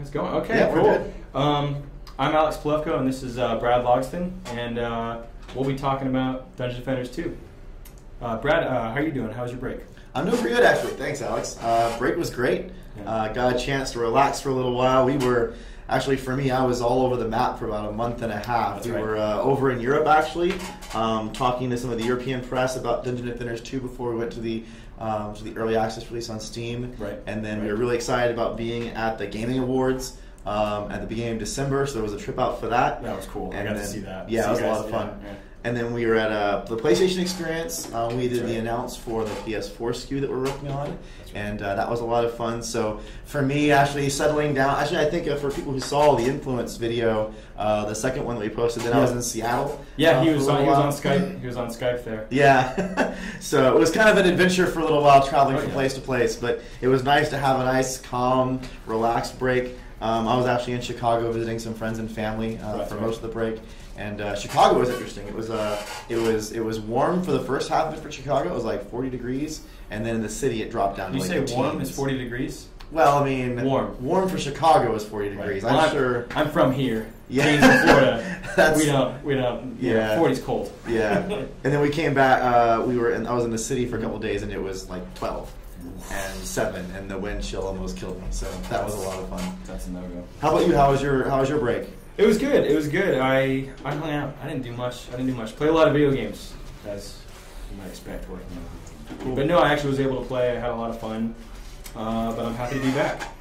It's going. Okay, yeah, cool. We're good. I'm Alex Polefko, and this is Brad Logston, and we'll be talking about Dungeon Defenders 2. Brad, how are you doing? How was your break? I'm doing pretty good, actually. Thanks, Alex. Break was great. Got a chance to relax for a little while. We were, actually, for me, I was all over the map for about a month and a half. That's we right. were over in Europe, actually, talking to some of the European press about Dungeon Defenders 2 before we went to the early access release on Steam. Right. And then we were really excited about being at the Gaming Awards at the beginning of December, so there was a trip out for that. That was cool. And I got to see that. Yeah, it was a lot of fun. Yeah. And then we were at the PlayStation Experience. We did right. the announce for the PS4 SKU that we're working on, and that was a lot of fun. So for me, actually settling down, I think for people who saw the Influence video, the second one that we posted, then I was in Seattle. Yeah, he was on Skype. He was on Skype there. Yeah, so it was kind of an adventure for a little while, traveling from place to place. But it was nice to have a nice, calm, relaxed break. I was actually in Chicago visiting some friends and family for most of the break. And Chicago was interesting. It was warm for the first half of it for Chicago. It was like 40 degrees, and then in the city it dropped down to like You say teens. warm is 40 degrees? Well, I mean, warm for Chicago is 40 degrees. Right. I'm sure. I'm from here. Yeah. James, Florida. we don't. Yeah. 40's cold. Yeah. And then we came back. I was in the city for a couple of days, and it was like 12 and 7, and the wind chill almost killed me. So that was a lot of fun. That's a no-go. How about you? How was your break? It was good. It was good. I hung out. I didn't do much. Play a lot of video games, as you might expect working on. Cool. But no, I actually was able to play. I had a lot of fun. But I'm happy to be back.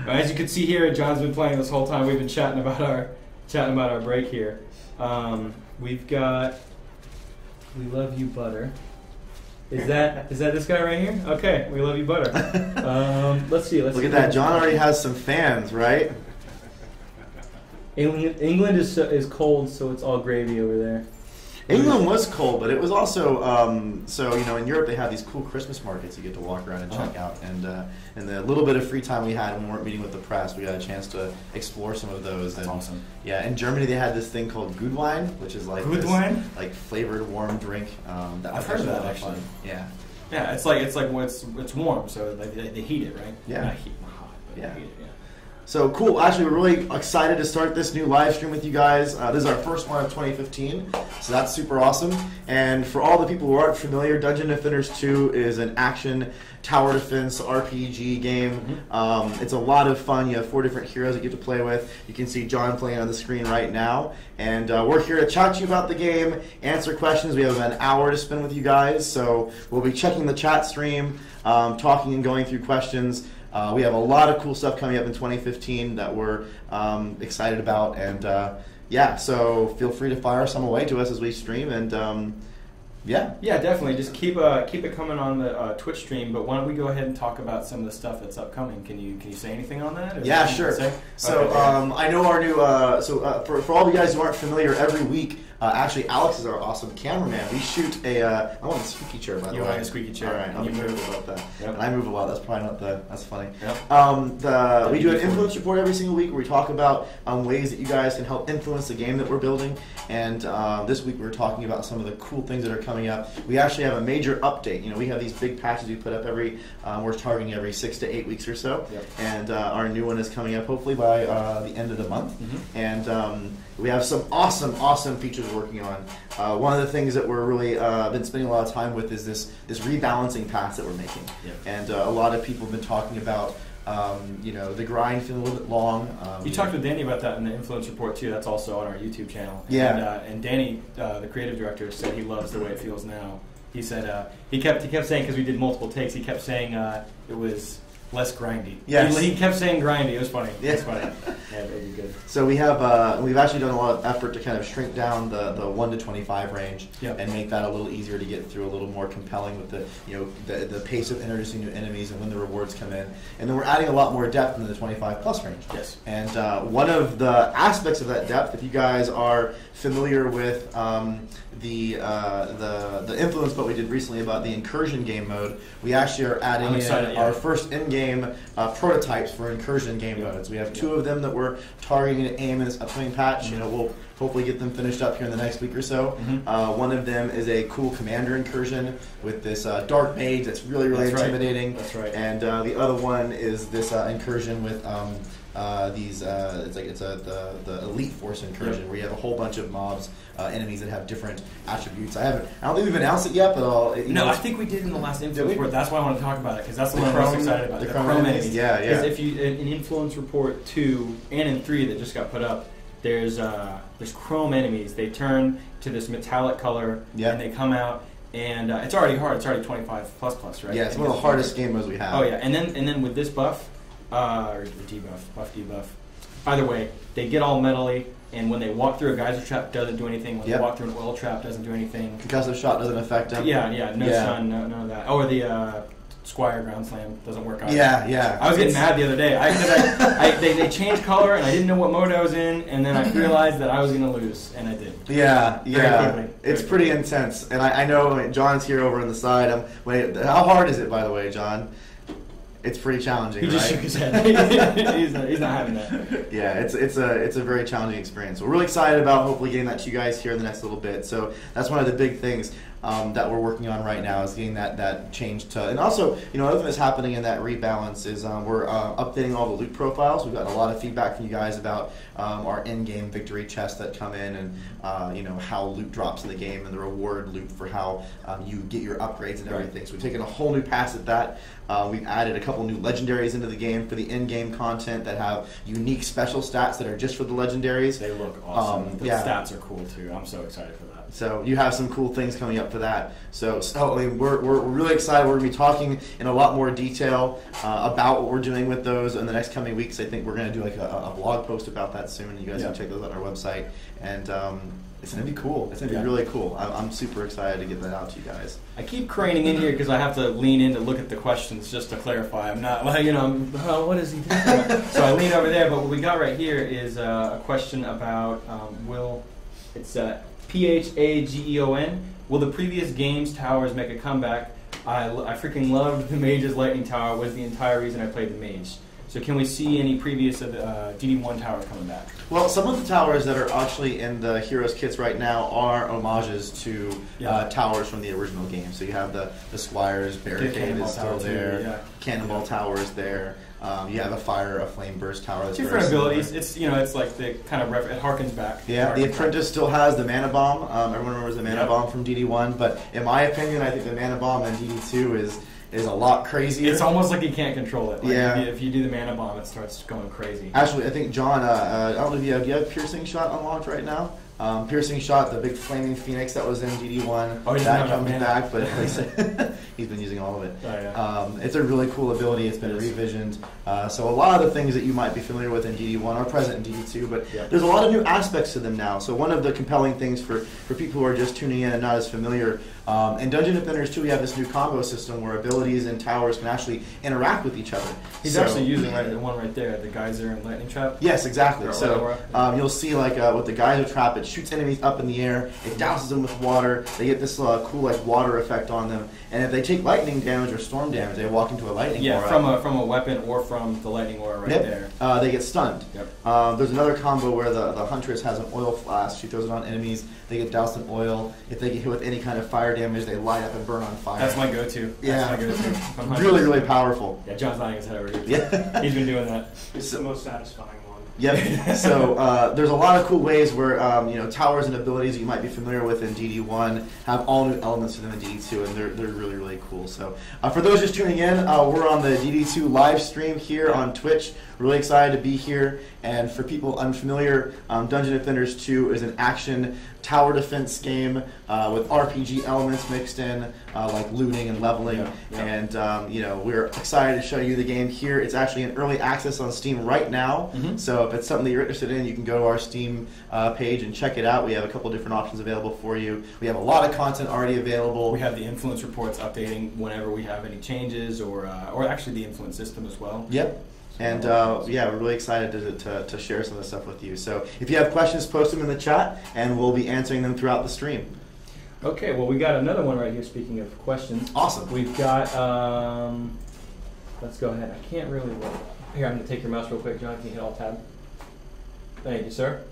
As you can see here, John's been playing this whole time. We've been chatting about our break here. We've got We Love You Butter. Is that this guy right here? Okay, We Love You Butter. Let's see. Look at that. John already has some fans, right? England is cold, so it's all gravy over there. England was cold, but it was also so in Europe they have these cool Christmas markets you get to walk around and check out, and the little bit of free time we had when we weren't meeting with the press, we got a chance to explore some of those. That's awesome. Yeah, in Germany they had this thing called Gutwein, which is like like flavored warm drink. I've heard of that actually. Yeah. Yeah, it's like when it's warm, so they heat it, right? Yeah. Not hot, but yeah. They heat it. Yeah. So cool. Actually, we're really excited to start this new live stream with you guys. This is our first one of 2015, so that's super awesome. And for all the people who aren't familiar, Dungeon Defenders 2 is an action tower defense RPG game. It's a lot of fun. You have 4 different heroes that you get to play with. You can see John playing on the screen right now. And we're here to chat to you about the game, answer questions. We have an hour to spend with you guys, so we'll be checking the chat stream, talking and going through questions. We have a lot of cool stuff coming up in 2015 that we're excited about, and so feel free to fire some away to us as we stream, and yeah, definitely. Just keep it coming on the Twitch stream. But why don't we go ahead and talk about some of the stuff that's upcoming? Can you say anything on that? Yeah, sure. So I know our new for all of you guys who aren't familiar, every week. Actually, Alex is our awesome cameraman. We shoot I want a squeaky chair, by the way. You want a squeaky chair. All right, I'll be careful about that. Yep. And I move a lot. That's probably not that's funny. Yep. We do an influence report every single week where we talk about ways that you guys can help influence the game that we're building. And this week we're talking about some of the cool things that are coming up. We actually have a major update. We have these big patches we put up we're targeting every 6 to 8 weeks or so. Yep. And our new one is coming up hopefully by the end of the month. And we have some awesome features we're working on. One of the things that we're really been spending a lot of time with is this rebalancing pass that we're making. Yep. And a lot of people have been talking about the grind feeling a little bit long. You talked with Danny about that in the Influence Report too. That's also on our YouTube channel. Yeah. And Danny, the creative director, said he loves the way it feels now. He said he kept saying, because we did multiple takes, he kept saying it was less grindy. Yes. He kept saying grindy. It was funny. Yeah. It was funny. Yeah, very good. So we've actually done a lot of effort to kind of shrink down the 1 to 25 range. Yep. And make that a little easier to get through, a little more compelling with the pace of introducing new enemies and when the rewards come in. And then we're adding a lot more depth into the 25 plus range. Yes. And one of the aspects of that depth, if you guys are familiar with the influence what we did recently about the incursion game mode, we actually are adding our first in-game prototypes for incursion game modes. We have 2 of them that we're targeting to aim in this upcoming patch. We'll hopefully get them finished up here in the next week or so. One of them is a cool commander incursion with this dark mage that's really intimidating. That's right. And the other one is this incursion with the Elite Force incursion where you have a whole bunch of mobs, enemies that have different attributes. I don't think we've announced it yet, but I think we did in the last influence report. That's why I want to talk about it because that's the one I'm most excited about. The Chrome enemies. Yeah. Because if you in influence report 2 and in 3 that just got put up, there's Chrome enemies. They turn to this metallic color and they come out. And it's already hard. It's already 25++, right? Yeah, it's one of the hardest game modes we have. Oh yeah, and then with this buff, or the debuff. Either way, they get all metally, and when they walk through a geyser trap, doesn't do anything. When they walk through an oil trap, doesn't do anything. Concussive shot doesn't affect them. No stun, none of that. Oh, or the Squire ground slam doesn't work out. Yeah. I was getting mad the other day. They changed color, and I didn't know what mode I was in, and then I realized that I was going to lose, and I did. Yeah. It's pretty intense, and I know John's here over on the side. How hard is it, by the way, John? It's pretty challenging. He just right? shook his head. he's not having that. Yeah, it's a very challenging experience. We're really excited about hopefully getting that to you guys here in the next little bit. So that's one of the big things that we're working on right now is getting that change to. And also, another thing that's happening in that rebalance is we're updating all the loot profiles. We've gotten a lot of feedback from you guys about our in-game victory chests that come in and how loot drops in the game and the reward loot for how you get your upgrades and everything. So we've taken a whole new pass at that. We've added a couple new legendaries into the game for the in-game content that have unique special stats that are just for the legendaries. They look awesome. The stats are cool too. I'm so excited for that. So you have some cool things coming up for that. So I mean, we're really excited. We're going to be talking in a lot more detail about what we're doing with those in the next coming weeks. I think we're going to do like a blog post about that soon. You guys can check those on our website. And it's going to be cool. It's going to be really cool. I'm super excited to get that out to you guys. I keep craning in here because I have to lean in to look at the questions just to clarify. I'm not, what is he doing? So I lean over there. But what we got right here is a question about it's PHAGEON. Will the previous game's towers make a comeback? I freaking loved the Mage's Lightning Tower. Was the entire reason I played the Mage. So can we see any previous of the DD1 tower coming back? Well, some of the towers that are actually in the Heroes kits right now are homages to towers from the original game. So you have the Squire's Barricade is still there. Cannonball Tower is there. You have a Flame Burst Tower. That's different abilities. It's it's like the kind of it harkens back. Yeah, the Apprentice still has the Mana Bomb. Everyone remembers the Mana Bomb from DD1, but in my opinion, I think the Mana Bomb in DD2 is a lot crazier. It's almost like you can't control it. If you do the Mana Bomb, it starts going crazy. Actually, I think John, I don't know if do you have Piercing Shot unlocked right now? Piercing Shot, the big flaming phoenix that was in DD1, that comes back, but he's been using all of it. It's a really cool ability. It's been revisioned. So a lot of the things that you might be familiar with in DD1 are present in DD2, but there's a lot of new aspects to them now. So one of the compelling things for people who are just tuning in and not as familiar, in Dungeon Defenders 2 we have this new combo system where abilities and towers can actually interact with each other. He's actually using the one right there, the Geyser and Lightning Trap. Yes, exactly. So you'll see with the Geyser Trap, it shoots enemies up in the air, it douses them with water, they get this cool water effect on them, and if they take lightning damage or storm damage, they walk into a lightning aura. From a weapon or from the lightning aura there. They get stunned. There's another combo where the Huntress has an oil flask, she throws it on enemies, they get doused in oil. If they get hit with any kind of fire damage, they light up and burn on fire. That's my go-to. Really, really powerful. Yeah, John's nodding his head over here. Yeah. He's been doing that. It's the most satisfying one. Yep. So there's a lot of cool ways where towers and abilities you might be familiar with in DD1 have all new elements to them in DD2, and they're really, really cool. So for those just tuning in, we're on the DD2 live stream here on Twitch. Really excited to be here. And for people unfamiliar, Dungeon Defenders 2 is an action tower defense game with RPG elements mixed in, like looting and leveling. And we're excited to show you the game here. It's actually in early access on Steam right now. So if it's something that you're interested in, you can go to our Steam page and check it out. We have a couple different options available for you. We have a lot of content already available. We have the influence reports updating whenever we have any changes, or actually the influence system as well. Yep. And we're really excited to share some of this stuff with you. So if you have questions, post them in the chat, and we'll be answering them throughout the stream. Okay, well, we got another one right here, speaking of questions. Awesome. We've got, let's go ahead. I can't really, here, I'm going to take your mouse real quick, John. Can you hit Alt-Tab? Thank you, sir.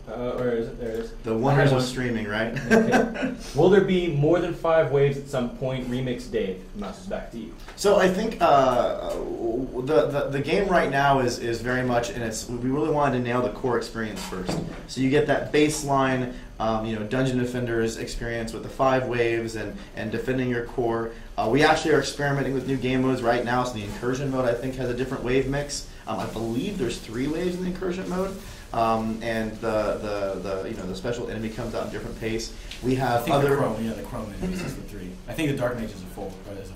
Or is it? There it is. The wonders of streaming, right? Okay. Will there be more than 5 waves at some point? Remix Dave. Mouse is back to you. So I think the game right now is very much in its. We really wanted to nail the core experience first. So you get that baseline, Dungeon Defenders experience with the 5 waves and defending your core. We actually are experimenting with new game modes right now. So the incursion mode I think has a different wave mix. I believe there's 3 waves in the incursion mode. And the special enemy comes out in different pace. We have the chrome enemies is the 3. I think the Dark Mage is a full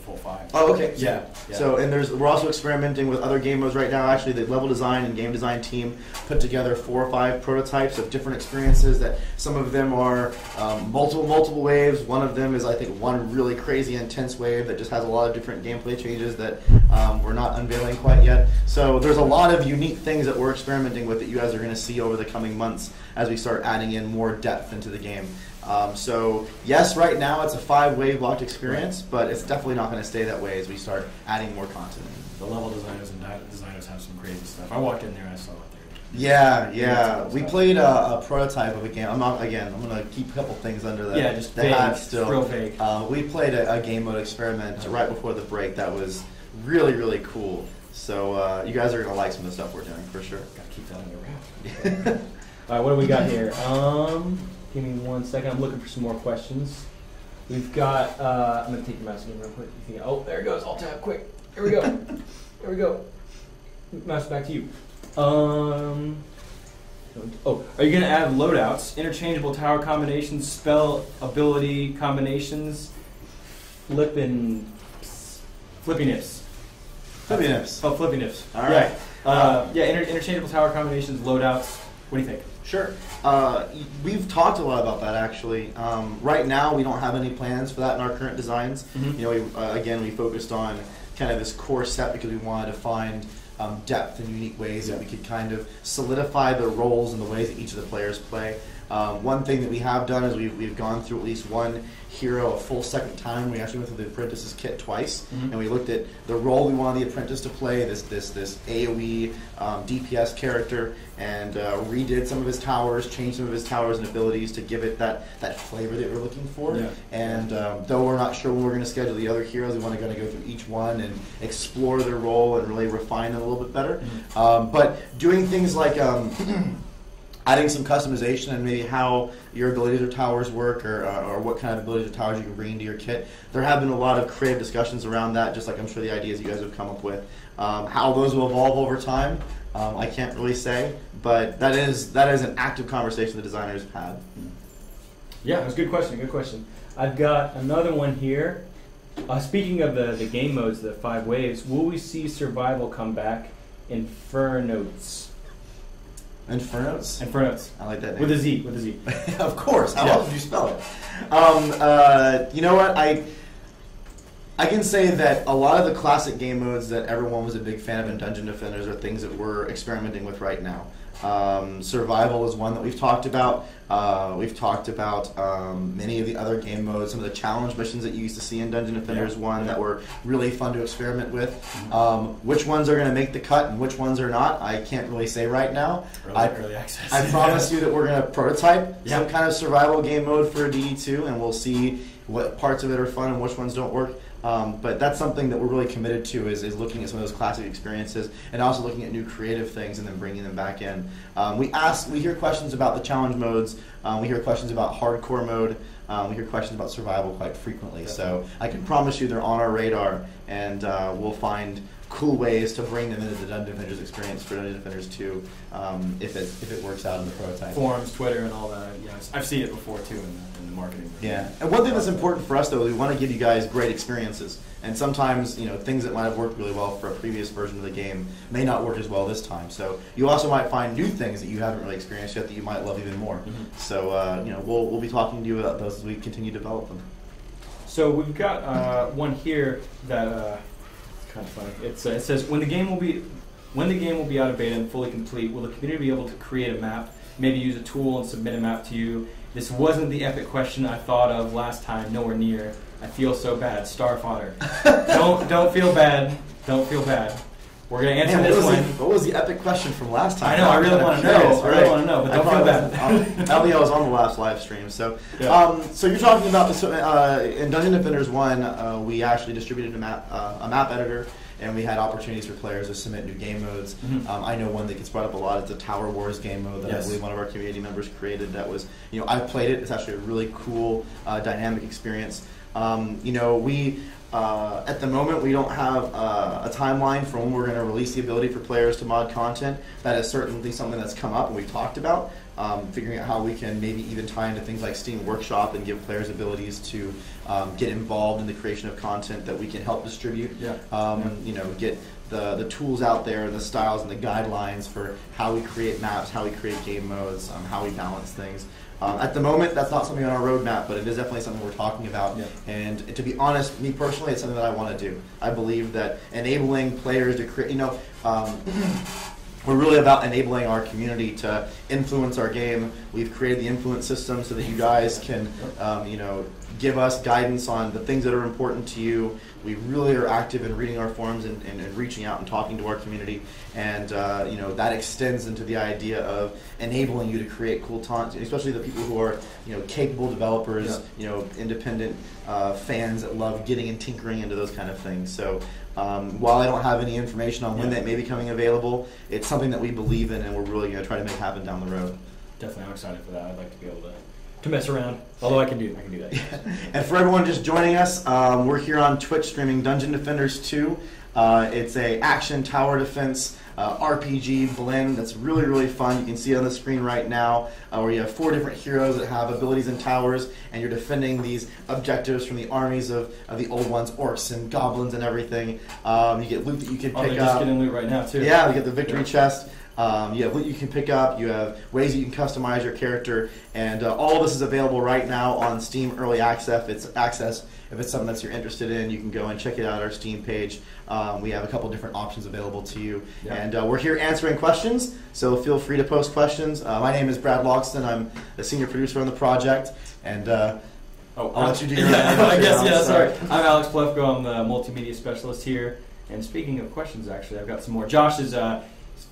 5. Oh, okay. Yeah. So we're also experimenting with other game modes right now. Actually, the level design and game design team put together 4 or 5 prototypes of different experiences. That some of them are multiple waves. One of them is I think one really crazy intense wave that just has a lot of different gameplay changes that we're not unveiling quite yet. So there's a lot of unique things that we're experimenting with that you guys are going to see over the coming months as we start adding in more depth into the game. So yes, right now it's a 5-wave locked experience, but it's definitely not going to stay that way as we start adding more content. The level designers and designers have some crazy stuff. I walked in there and I saw it there. Yeah. We played a prototype of a game. I'm going to keep a couple things under the just the vague, hat still. Real vague. We played a game mode experiment right before the break that was really, really cool. So you guys are going to like some of the stuff we're doing for sure. Got to keep that on your wrap. All right, what do we got here? Give me 1 second. I'm looking for some more questions. We've got. I'm going to take your mouse again real quick. There it goes. Alt tab, quick. Here we go. There we go. Mouse back to you. Are you going to add loadouts, interchangeable tower combinations, spell ability combinations, flippy nips? Flippy nips. Oh, flippy nips. All right. Interchangeable tower combinations, loadouts. What do you think? Sure. We've talked a lot about that actually. Right now, we don't have any plans for that in our current designs. Mm-hmm. We focused on kind of this core set because we wanted to find depth and unique ways that we could kind of solidify the roles and the ways that each of the players play. One thing that we have done is we've gone through at least one hero a full second time. We actually went through the apprentice's kit twice, mm-hmm. and we looked at the role we wanted the apprentice to play, this AoE DPS character, and redid some of his towers, changed some of his towers and abilities to give it that flavor that we're looking for. Yeah. And though we're not sure when we're going to schedule the other heroes, we want to go through each one and explore their role and really refine them a little bit better. Mm-hmm. But doing things like adding some customization and maybe how your abilities or towers work or what kind of abilities or towers you can bring into your kit. There have been a lot of creative discussions around that, just like I'm sure the ideas you guys have come up with. How those will evolve over time, I can't really say, but that is an active conversation the designers have had. Yeah, that's a good question. I've got another one here. Speaking of the game modes, the 5 waves, will we see survival come back? Infernos. Infernos? I like that name. With a Z. Of course. How else would you spell it? You know what? I can say that a lot of the classic game modes that everyone was a big fan of in Dungeon Defenders are things that we're experimenting with right now. Survival is one that we've talked about. We've talked about many of the other game modes, some of the challenge missions that you used to see in Dungeon Defenders 1 that were really fun to experiment with. Which ones are going to make the cut and which ones are not, I can't really say right now. Early access. I promise you that we're going to prototype some kind of survival game mode for DD2, and we'll see what parts of it are fun and which ones don't work. But that's something that we're really committed to is looking at some of those classic experiences and also looking at new creative things and then bringing them back in. We hear questions about the challenge modes. We hear questions about hardcore mode. We hear questions about survival quite frequently. So I can promise you they're on our radar, and we'll find cool ways to bring them into the Dungeon Defenders experience for Dungeon Defenders 2 if it works out in the prototype. Forums, Twitter, and all that. Yeah, I've seen it before too in the marketing. Yeah, and one thing that's important for us though is we want to give you guys great experiences. And sometimes things that might have worked really well for a previous version of the game may not work as well this time. So you also might find new things that you haven't really experienced yet that you might love even more. Mm-hmm. So we'll be talking to you about those as we continue to develop them. So we've got one here that. Kind of funny. It says when the game will be out of beta and fully complete, will the community be able to create a map, maybe use a tool and submit a map to you? This wasn't the epic question I thought of last time. Nowhere near. I feel so bad. Star fodder. Don't feel bad. Don't feel bad. We're going to answer this one. What was the epic question from last time? I know, I really want to know. I really want to know, but don't feel bad. I don't think I was on the last live stream. So, so you're talking about in Dungeon Defenders 1, we actually distributed a map editor, and we had opportunities for players to submit new game modes. I know one that gets brought up a lot is the Tower Wars game mode that I believe one of our community members created. That was, I've played it. It's actually a really cool, dynamic experience. We at the moment we don't have a timeline for when we're going to release the ability for players to mod content. That is certainly something that's come up and we've talked about. Figuring out how we can maybe even tie into things like Steam Workshop and give players abilities to get involved in the creation of content that we can help distribute. Get the tools out there, the styles and the guidelines for how we create maps, how we create game modes, how we balance things. At the moment, that's not something on our roadmap, but it is definitely something we're talking about. And to be honest, me personally, it's something that I want to do. I believe that enabling players to create, we're really about enabling our community to influence our game. We've created the influence system so that you guys can, give us guidance on the things that are important to you. We really are active in reading our forums and reaching out and talking to our community. And, that extends into the idea of enabling you to create cool content, especially the people who are, capable developers, independent fans that love getting and tinkering into those kind of things. So while I don't have any information on when that may be coming available, it's something that we believe in and we're really going to try to make happen down the road. Definitely, I'm excited for that. I'd like to be able to mess around. Although I can do that. And for everyone just joining us, we're here on Twitch streaming Dungeon Defenders 2. It's a action tower defense RPG blend that's really, really fun. You can see it on the screen right now where you have 4 different heroes that have abilities in towers, and you're defending these objectives from the armies of the old ones, orcs and goblins and everything. You get loot that you can pick up. They're just getting loot right now, too. Yeah, you get the victory chest. You have loot you can pick up, you have ways that you can customize your character, and all of this is available right now on Steam Early Access. If it's something that you're interested in, you can go and check it out on our Steam page. We have a couple different options available to you. And we're here answering questions, so feel free to post questions. My name is Brad Logston. I'm the senior producer on the project, and I'll let you do your sorry. I'm Alex Polefko. I'm the multimedia specialist here. And speaking of questions, actually, I've got some more. Josh is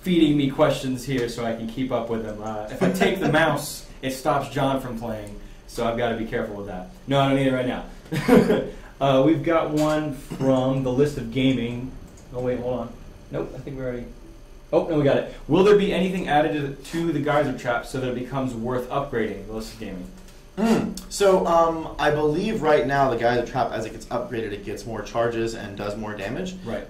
feeding me questions here so I can keep up with him. If I take the mouse, it stops John from playing, so I've got to be careful with that. No, I don't need it right now. We've got one from the list of gaming. Oh, wait, hold on. Nope, I think we already... Oh, no, we got it. Will there be anything added to the geyser trap so that it becomes worth upgrading the list of gaming? So I believe right now the geyser trap, as it gets upgraded, it gets more charges and does more damage. Right.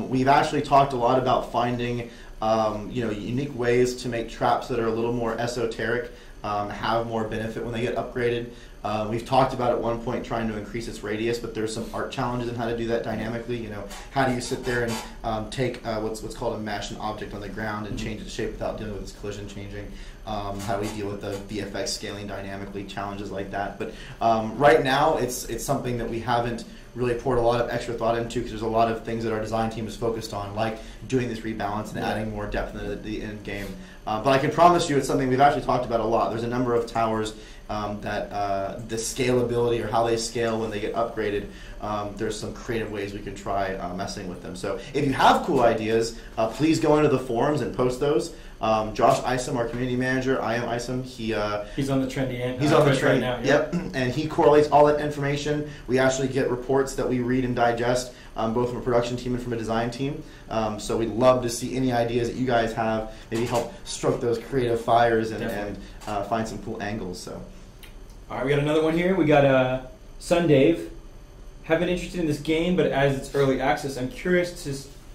We've actually talked a lot about finding unique ways to make traps that are a little more esoteric, have more benefit when they get upgraded. We've talked about at one point trying to increase its radius, but there's some art challenges in how to do that dynamically. How do you sit there and take what's called a mesh, an object on the ground, and change its shape without dealing with its collision changing? How do we deal with the VFX scaling dynamically, challenges like that? But right now, it's something that we haven't really poured a lot of extra thought into, because there's a lot of things that our design team is focused on, like doing this rebalance and adding more depth into the end game. But I can promise you it's something we've actually talked about a lot. There's a number of towers that the scalability, or how they scale when they get upgraded, there's some creative ways we can try messing with them. So if you have cool ideas, please go into the forums and post those. Josh Isom, our community manager, I am Isom. He's on the trendy end. He's on the right trend now. Yep, and he correlates all that information. We actually get reports that we read and digest, both from a production team and from a design team. So we'd love to see any ideas that you guys have. Maybe help stroke those creative fires and find some cool angles. So, all right, we got another one here. We got Sun Dave. Have been interested in this game, but as it's early access, I'm curious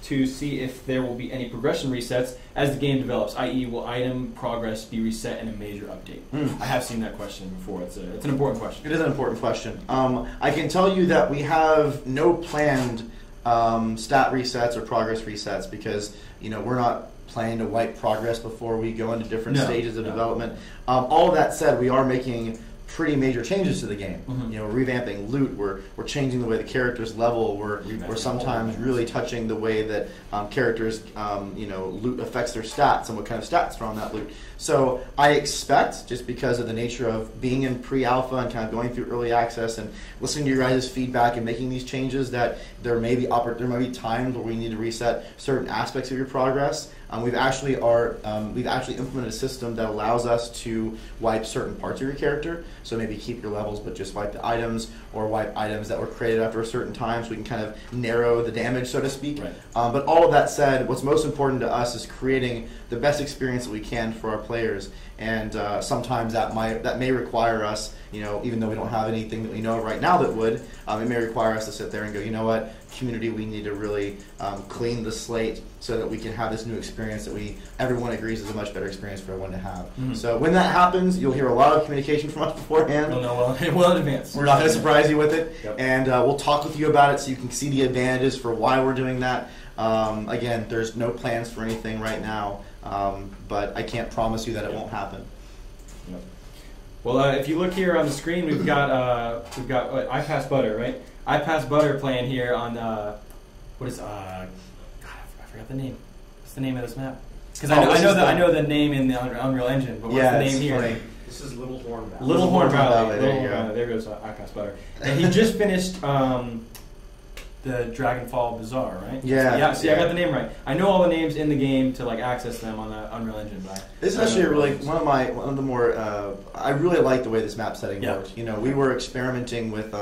to see if there will be any progression resets as the game develops, i.e. will item progress be reset in a major update? I have seen that question before. It's an important question. It is an important question. I can tell you that we have no planned stat resets or progress resets, because we're not planning to wipe progress before we go into different stages of development. All of that said, we are making pretty major changes to the game. You know, we're revamping loot, we're changing the way the characters level, we're sometimes really touching the way that characters, you know, loot affects their stats and what kind of stats are on that loot. So I expect, just because of the nature of being in pre-alpha and kind of going through early access and listening to your guys' feedback and making these changes, that there may be times where we need to reset certain aspects of your progress. We've actually implemented a system that allows us to wipe certain parts of your character. So maybe keep your levels, but just wipe the items, or wipe items that were created after a certain time, so we can kind of narrow the damage, so to speak. Right. But all of that said, what's most important to us is creating the best experience that we can for our players. And sometimes that may require us, you know, even though we don't have anything that we know of right now that would, it may require us to sit there and go, you know what, community, we need to really clean the slate so that we can have this new experience that everyone agrees is a much better experience for everyone to have. So when that happens, you'll hear a lot of communication from us beforehand. We'll know well in advance. We're not going to surprise you with it. Yep. And we'll talk with you about it so you can see the advantages for why we're doing that. Again, there's no plans for anything right now, but I can't promise you that it won't happen. Yep. Well, if you look here on the screen, we've got I Pass Butter, right? I Pass Butter playing here on what is God, I forgot the name. What's the name of this map? Because I know the name in the Unreal Engine, but what's the name here? Funny. This is Little Horn Valley. Little Horn Valley. There There goes I Pass Butter. And he just finished the Dragonfall Bazaar, right? Yeah. See, I got the name right. I know all the names in the game to like access them on the Unreal Engine, but this is actually one of the more. I really like the way this map setting worked. You know, we were experimenting with.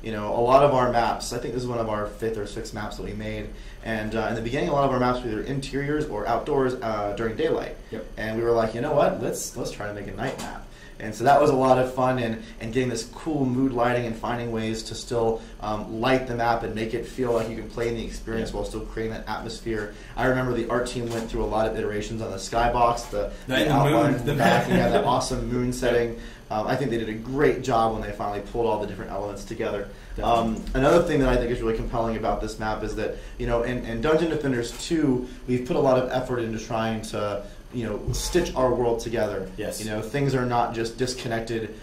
You know, a lot of our maps, I think this is one of our 5th or 6th maps that we made, and in the beginning a lot of our maps were either interiors or outdoors during daylight. Yep. And we were like, you know what, let's try to make a night map. And so that was a lot of fun, and getting this cool mood lighting and finding ways to still light the map and make it feel like you can play in the experience while still creating that atmosphere. I remember the art team went through a lot of iterations on the skybox, the outline, the back, that awesome moon setting. I think they did a great job when they finally pulled all the different elements together. Another thing that I think is really compelling about this map is that, you know, in Dungeon Defenders 2, we've put a lot of effort into trying to, you know, stitch our world together. Yes. You know, things are not just disconnected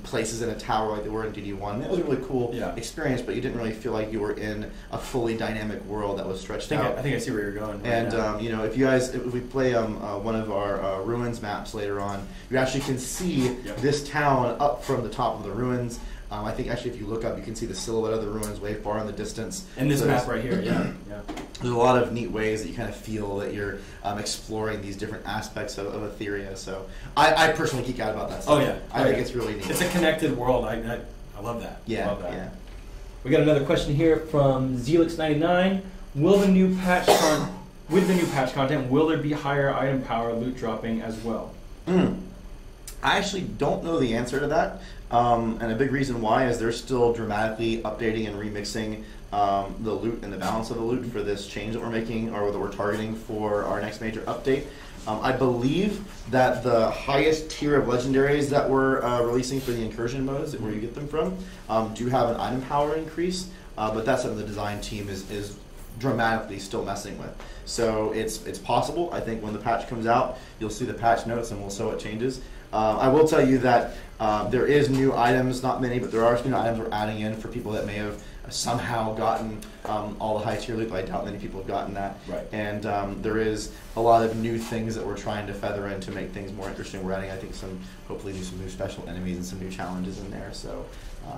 places in a tower like they were in DD1. That was a really cool experience, but you didn't really feel like you were in a fully dynamic world that was stretched out. I think I see where you're going. And you know, if we play one of our ruins maps later on, you actually can see this town up from the top of the ruins. I think actually if you look up, you can see the silhouette of the ruins way far in the distance. In this map right here, There's a lot of neat ways that you kind of feel that you're exploring these different aspects of Etheria. So I personally geek out about that stuff. Oh yeah, I think it's really neat. It's a connected world. I love that. Yeah, I love that. Yeah. We got another question here from Zelix99. With the new patch content, will there be higher item power loot dropping as well? I actually don't know the answer to that. And a big reason why is they're still dramatically updating and remixing the loot and the balance of the loot for this change that we're making, or that we're targeting for our next major update. I believe that the highest tier of legendaries that we're releasing for the incursion modes, where you get them from, do have an item power increase, but that's something the design team is dramatically still messing with. So it's possible. I think when the patch comes out, you'll see the patch notes and we'll show what changes. I will tell you that there is new items, not many, but there are new items we're adding in for people that may have somehow gotten all the high tier loot, but I doubt many people have gotten that. Right. And there is a lot of new things that we're trying to feather in to make things more interesting. We're adding, I think, hopefully some new special enemies and some new challenges in there. So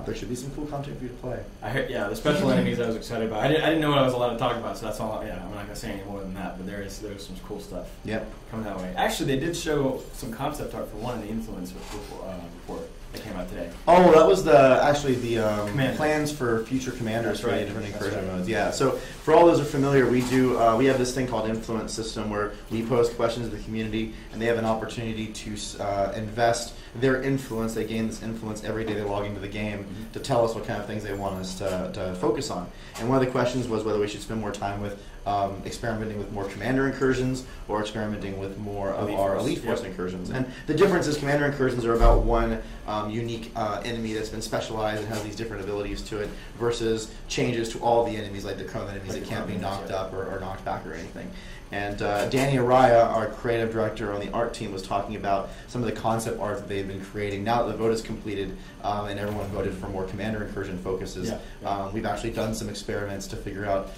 there should be some cool content for you to play. I heard, the special enemies I was excited about. I didn't know what I was allowed to talk about, so that's all. Yeah, I'm not gonna say any more than that. But there's some cool stuff. Yep. Coming that way. Actually, they did show some concept art for one of the influence report that came out today. Oh, that was the Commander. plans for future commanders for the right. different That's incursion right. modes. Yeah. So for all those who are familiar, we have this thing called influence system where we post questions to the community, and they have an opportunity to invest their influence. They gain this influence every day they log into the game to tell us what kind of things they want us to focus on. And one of the questions was whether we should spend more time with experimenting with more commander incursions or experimenting with more of our elite force incursions. And the difference is commander incursions are about one unique enemy that's been specialized and has these different abilities to it, versus changes to all the enemies, like the chrome enemies that can't be knocked up or knocked back or anything. And Danny Araya, our creative director on the art team, was talking about some of the concept art that they've been creating. Now that the vote is completed and everyone voted for more commander incursion focuses, we've actually done some experiments to figure out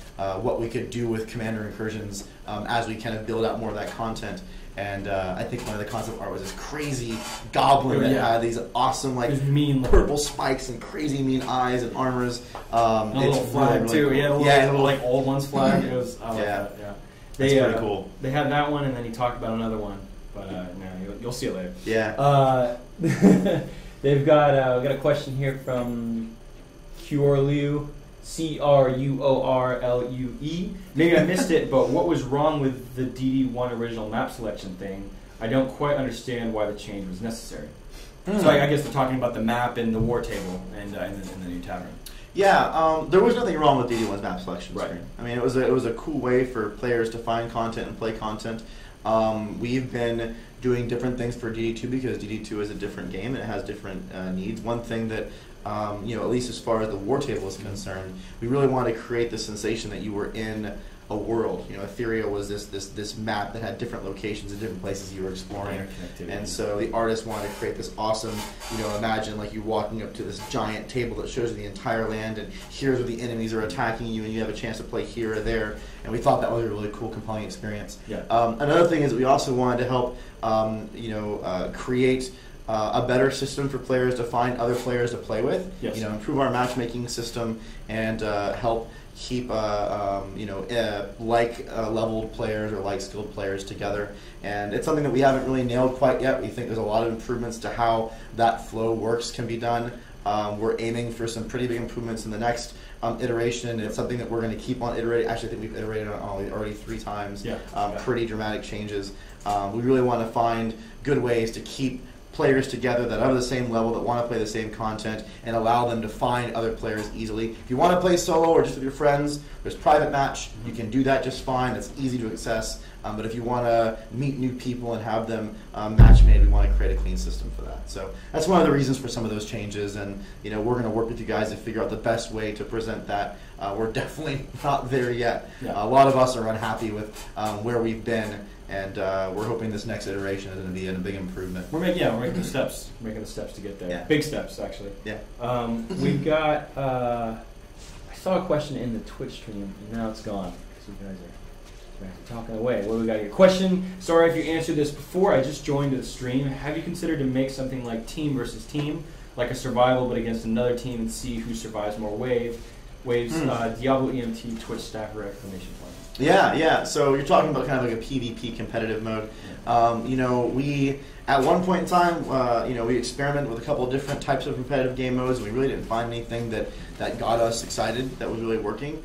what we could do with commander incursions as we kind of build out more of that content. And I think one of the concept art was this crazy goblin that had these awesome, like, mean purple spikes and crazy mean eyes and armors. A little flag really too. Cool. Yeah, a little like old one's flag. It was That's pretty cool. They had that one, and then he talked about another one. But you'll see it later. Yeah. They've got we got a question here from Curlue. Cruorlue. Maybe I missed it, but what was wrong with the DD1 original map selection thing? I don't quite understand why the change was necessary. So I guess they're talking about the map and the war table and the new tavern. Yeah, there was nothing wrong with DD1's map selection screen. I mean, it was a cool way for players to find content and play content. We've been doing different things for DD2 because DD2 is a different game and it has different needs. One thing that at least as far as the war table is concerned, we really wanted to create the sensation that you were in a world. Etheria was this map that had different locations and different places you were exploring, and so the artist wanted to create this awesome, imagine like you walking up to this giant table that shows you the entire land, and here's where the enemies are attacking you, and you have a chance to play here or there. And we thought that was a really cool, compelling experience. Another thing is we also wanted to help, create a better system for players to find other players to play with. Improve our matchmaking system and help keep leveled players or like skilled players together. And it's something that we haven't really nailed quite yet. We think there's a lot of improvements to how that flow works can be done. We're aiming for some pretty big improvements in the next iteration, and it's something that we're going to keep on iterating. Actually, I think we've iterated on already 3 times. Pretty dramatic changes. We really want to find good ways to keep players together that are the same level, that want to play the same content, and allow them to find other players easily. If you want to play solo or just with your friends, there's private match. You can do that just fine. It's easy to access. But if you want to meet new people and have them match made, we want to create a clean system for that. So that's one of the reasons for some of those changes. And we're going to work with you guys to figure out the best way to present that. We're definitely not there yet. A lot of us are unhappy with where we've been. And we're hoping this next iteration is going to be a big improvement. We're making the steps. We're making the steps to get there. Big steps, actually. We've got. I saw a question in the Twitch stream, and now it's gone because you guys are talking away. What do we got here? Question. Sorry if you answered this before. I just joined the stream. Have you considered to make something like team versus team, like a survival but against another team, and see who survives more waves? Diablo EMT Twitch staffer exclamation point. Yeah. So you're talking about kind of like a PvP competitive mode. We at one point in time, we experimented with a couple of different types of competitive game modes, and we really didn't find anything that got us excited, that was really working.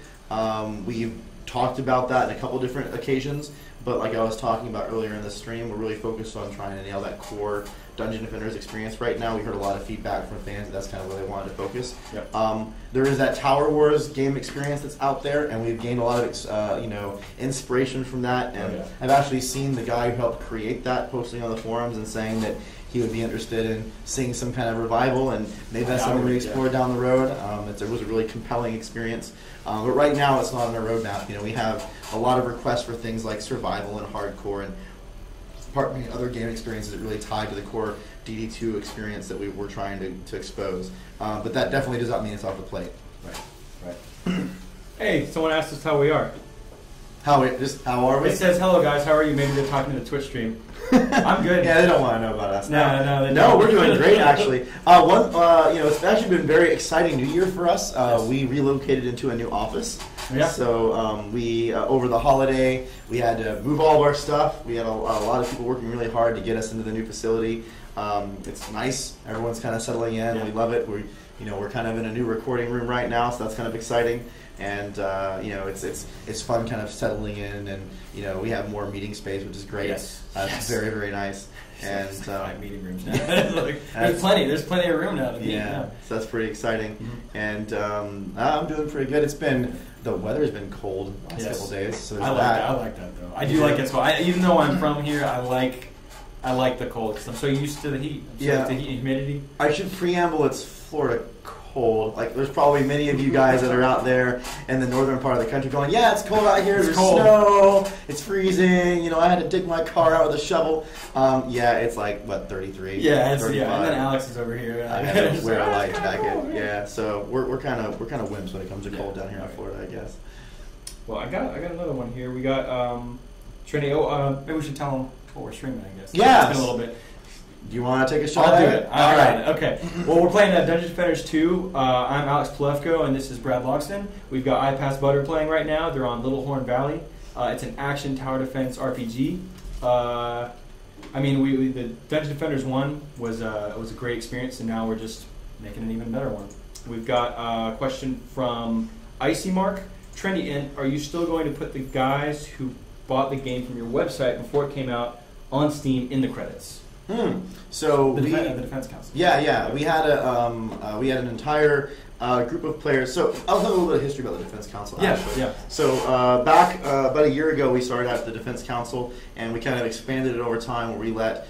We've talked about that in a couple different occasions, but like I was talking about earlier in the stream, we're really focused on trying to nail that core Dungeon Defenders experience right now. We heard a lot of feedback from fans that's kind of where they wanted to focus. There is that Tower Wars game experience that's out there, and we've gained a lot of inspiration from that. And I've actually seen the guy who helped create that posting on the forums and saying that he would be interested in seeing some kind of revival, and maybe that's something we explore down the road. It was a really compelling experience. But right now it's not on our roadmap. We have a lot of requests for things like survival and hardcore and other game experiences that really tie to the core DD2 experience that we're trying to expose. But that definitely does not mean it's off the plate. Right. Hey, someone asked us how we are. How are we? It says, hello guys, how are you? Maybe they're talking to the Twitch stream. I'm good. Yeah, they don't want to know about us. No, we're doing great actually. It's actually been a very exciting new year for us. We relocated into a new office. So we over the holiday we had to move all of our stuff. We had a lot of people working really hard to get us into the new facility. It's nice. Everyone's kind of settling in. We love it. We're kind of in a new recording room right now, so that's kind of exciting. And it's fun kind of settling in, and we have more meeting space, which is great. It's very, very nice. And meeting rooms now. There's plenty of room now to meet. So that's pretty exciting. And I'm doing pretty good. The weather's been cold the last couple days. So I like that though. I do like it. So even though I'm from here, I like the cold because I'm so used to the heat. I'm so used to heat and humidity. I should preamble. It's Florida cold. Like, there's probably many of you guys that are out there in the northern part of the country going, yeah, it's cold out here. There's snow. It's freezing. You know, I had to dig my car out with a shovel. Yeah, it's like, what, 33? Yeah, it's, yeah. And then Alex is over here. I have to wear a light jacket. Yeah, so we're kind of wimps when it comes to cold down here in Florida, I guess. Well, I got another one here. We got Trinity. Maybe we should tell them what we're streaming, I guess. Yeah. It's been a little bit. Do you want to take a shot I'll at do it. All right. Okay. Well, we're playing Dungeon Defenders 2. I'm Alex Polefko, and this is Brad Logston. We've got I Pass Butter playing right now. They're on Little Horn Valley. It's an action tower defense RPG. I mean, the Dungeon Defenders 1 was a great experience, and now we're just making an even better one. We've got a question from Icy Mark. Trendy, and are you still going to put the guys who bought the game from your website before it came out on Steam in the credits? So the Defense Council. Yeah. We had an entire group of players. So I'll tell a little bit of history about the Defense Council. Actually. Yeah. So back about a year ago, we started at the Defense Council, and we kind of expanded it over time, where we let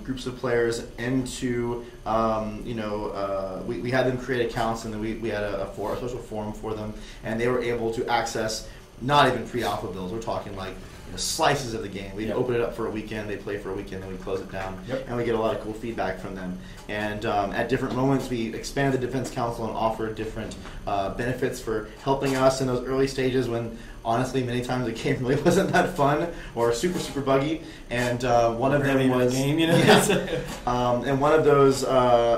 groups of players into, we had them create accounts, and then we had a social forum for them, and they were able to access not even pre-alpha builds. We're talking like slices of the game. We'd open it up for a weekend, they play for a weekend, then we close it down, and we get a lot of cool feedback from them. And at different moments, we expanded the Defense Council and offered different benefits for helping us in those early stages when, honestly, many times the game really wasn't that fun or super, super buggy. And one of them was... and one of those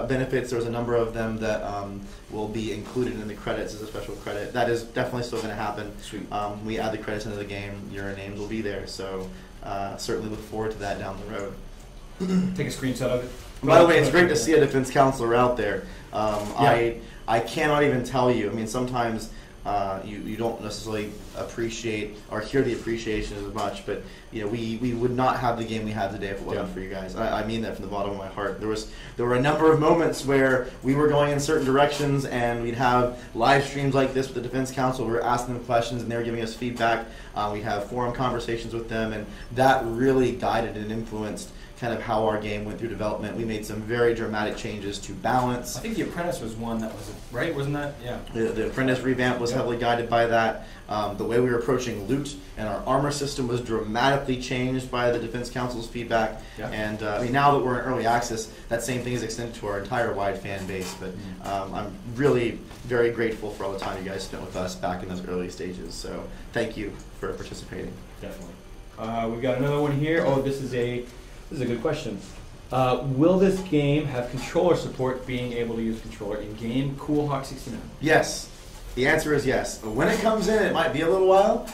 benefits, there was a number of them that will be included in the credits as a special credit. That is definitely still going to happen. Sweet. We add the credits into the game, your names will be there. So certainly look forward to that down the road. Take a screenshot of it. By the way, it's great to see a defense counselor out there. I cannot even tell you. I mean, sometimes you don't necessarily appreciate or hear the appreciation as much, but we would not have the game we have today if it wasn't for you guys. I mean that from the bottom of my heart. There were a number of moments where we were going in certain directions, and we'd have live streams like this with the Defense Council. We were asking them questions, and they were giving us feedback. We'd have forum conversations with them, and that really guided and influenced kind of how our game went through development. We made some very dramatic changes to balance. I think The Apprentice was one that was, right? Wasn't that? Yeah. The Apprentice revamp was heavily guided by that. The way we were approaching loot and our armor system was dramatically changed by the Defense Council's feedback. Yeah. And now that we're in early access, that same thing is extended to our entire wide fan base. But I'm really very grateful for all the time you guys spent with us back in those early stages. So thank you for participating. Definitely. We've got another one here. Oh, this is a good question. Will this game have controller support, being able to use a controller in game? Cool Hawk 69. Yes. The answer is yes. When it comes in, it might be a little while.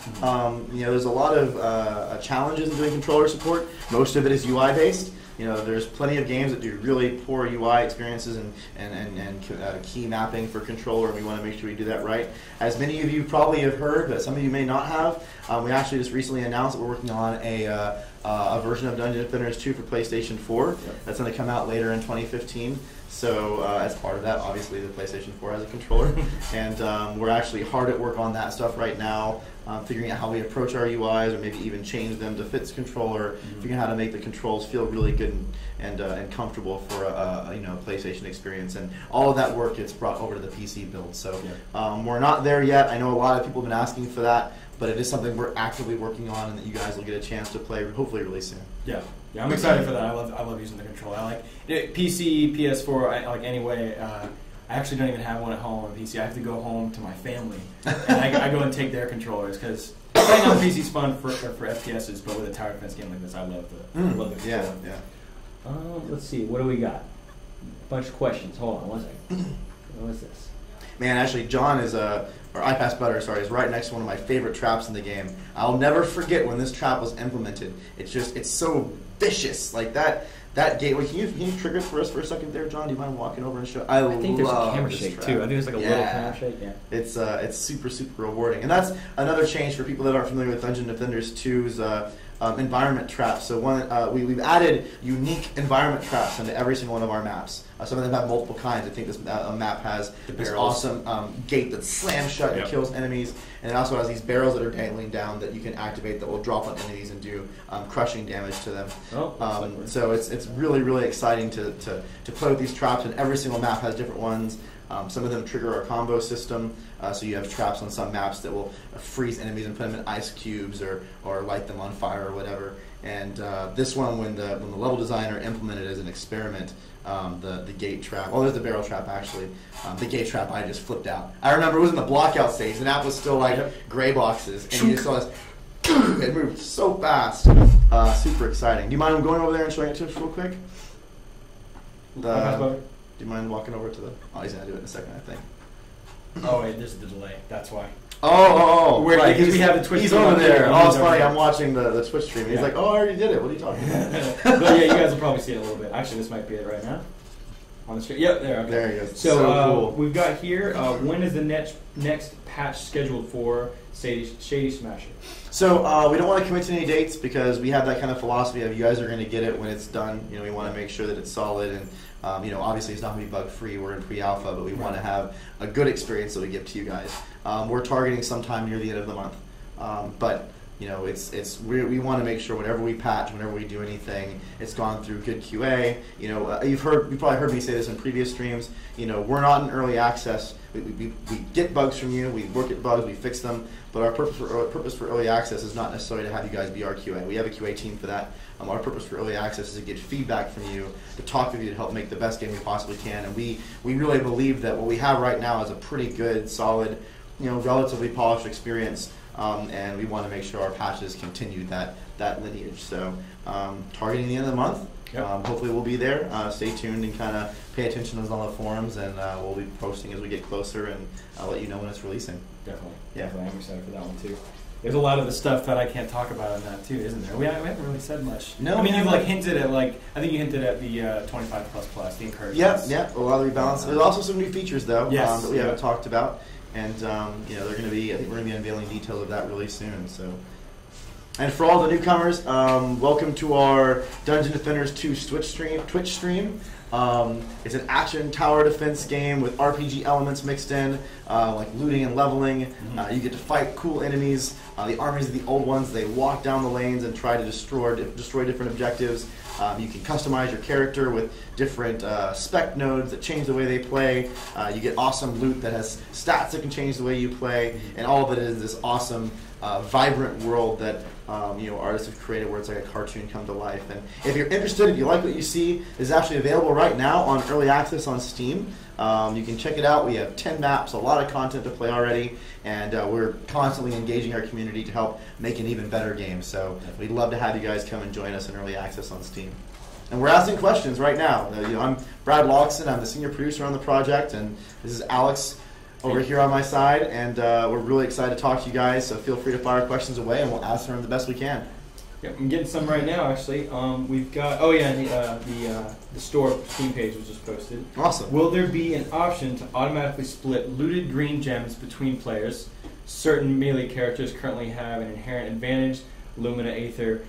There's a lot of challenges in doing controller support. Most of it is UI based. There's plenty of games that do really poor UI experiences and key mapping for controller, and we want to make sure we do that right. As many of you probably have heard, but some of you may not have, we actually just recently announced that we're working on a version of Dungeon Defenders 2 for PlayStation 4. That's going to come out later in 2015. So as part of that, obviously the PlayStation 4 has a controller, and we're actually hard at work on that stuff right now, figuring out how we approach our UIs, or maybe even change them to fit the controller, figuring out how to make the controls feel really good and comfortable for a PlayStation experience. And all of that work gets brought over to the PC build. So we're not there yet. I know a lot of people have been asking for that, but it is something we're actively working on, and that you guys will get a chance to play hopefully really soon. Yeah, I'm excited for that. I love using the controller. I like it, PC, PS4. I like anyway. I actually don't even have one at home on PC. I have to go home to my family, and I go and take their controllers, because playing on PC is fun for FPSs, but with a tower defense game like this, I love the controller. Yeah. Let's see. What do we got? A bunch of questions. Hold on one second. What is this? Man, actually, John is I Pass Butter, is right next to one of my favorite traps in the game. I'll never forget when this trap was implemented. It's so vicious. Like that gateway. Can you trigger it for us for a second there, John? Do you mind walking over and show? I think there's a camera shake too. I think there's like a little camera shake. Yeah. It's super, super rewarding. And that's another change for people that aren't familiar with Dungeon Defenders 2's environment traps. So we've added unique environment traps into every single one of our maps. Some of them have multiple kinds. I think this map has this awesome gate that slams shut and kills enemies, and it also has these barrels that are dangling down that you can activate that will drop on enemies and do crushing damage to them. So it's really, really exciting to play with these traps, and every single map has different ones. Some of them trigger our combo system, so you have traps on some maps that will freeze enemies and put them in ice cubes or light them on fire or whatever. And this one, when the level designer implemented it as an experiment, the gate trap. Oh, there's the barrel trap actually. The gate trap I just flipped out. I remember it was in the blockout stage. The map was still like gray boxes, and you just saw this. It moved so fast. Super exciting. Do you mind going over there and showing it to us real quick? Do you mind walking over to the... Oh, he's going to do it in a second, I think. Oh, wait, there's the delay. That's why. Right. Because we have the Twitch He's stream over there. Oh, it's funny. I'm watching the Twitch stream. He's like, oh, I already did it. What are you talking about? But yeah, you guys will probably see it a little bit. Actually, this might be it right now. On the screen. Yep, there. Okay. There he goes. So cool. We've got here, when is the next patch scheduled for Shady Smasher? So we don't want to commit to any dates because we have that kind of philosophy of you guys are going to get it when it's done. We want to make sure that it's solid and obviously it's not going to be bug free. We're in pre-alpha, but we want to have a good experience that we give to you guys. We're targeting sometime near the end of the month, but we want to make sure whenever we patch, whenever we do anything, it's gone through good QA. You've probably heard me say this in previous streams. We're not in early access. We get bugs from you. We work at bugs. We fix them. But our purpose for early access is not necessarily to have you guys be our QA. We have a QA team for that. Our purpose for early access is to get feedback from you, to talk with you, to help make the best game we possibly can. And we really believe that what we have right now is a pretty good, solid, relatively polished experience. And we want to make sure our patches continue that lineage. So targeting the end of the month. Yep. Hopefully we'll be there. Stay tuned and kind of pay attention to us on the forums, and we'll be posting as we get closer, and I'll let you know when it's releasing. Definitely. Yeah. Definitely. I'm excited for that one too. There's a lot of the stuff that I can't talk about in that too, isn't there? We haven't really said much. No. I mean, you've hinted at I think you hinted at the 25++, the encouragements. Yeah. A lot of rebalance. There's also some new features though that we haven't talked about, and they're going to be. I think we're going to be unveiling details of that really soon. So. And for all the newcomers, welcome to our Dungeon Defenders 2 Twitch stream. It's an action tower defense game with RPG elements mixed in, like looting and leveling. You get to fight cool enemies. The armies of the old ones, they walk down the lanes and try to destroy different objectives. You can customize your character with different spec nodes that change the way they play. You get awesome loot that has stats that can change the way you play, and all of it is this awesome, vibrant world that artists have created where it's like a cartoon come to life. And if you're interested, if you like what you see, it's actually available right now on early access on Steam. You can check it out. We have 10 maps, a lot of content to play already, and we're constantly engaging our community to help make an even better game. So we'd love to have you guys come and join us in early access on Steam. And we're asking questions right now. I'm Brad Logston. I'm the senior producer on the project, and this is Alex over here on my side, and we're really excited to talk to you guys, so feel free to fire questions away and we'll answer them the best we can. Yep, I'm getting some right now actually. We've got, the store Steam page was just posted. Awesome. Will there be an option to automatically split looted green gems between players? Certain melee characters currently have an inherent advantage. Lumina, Aether.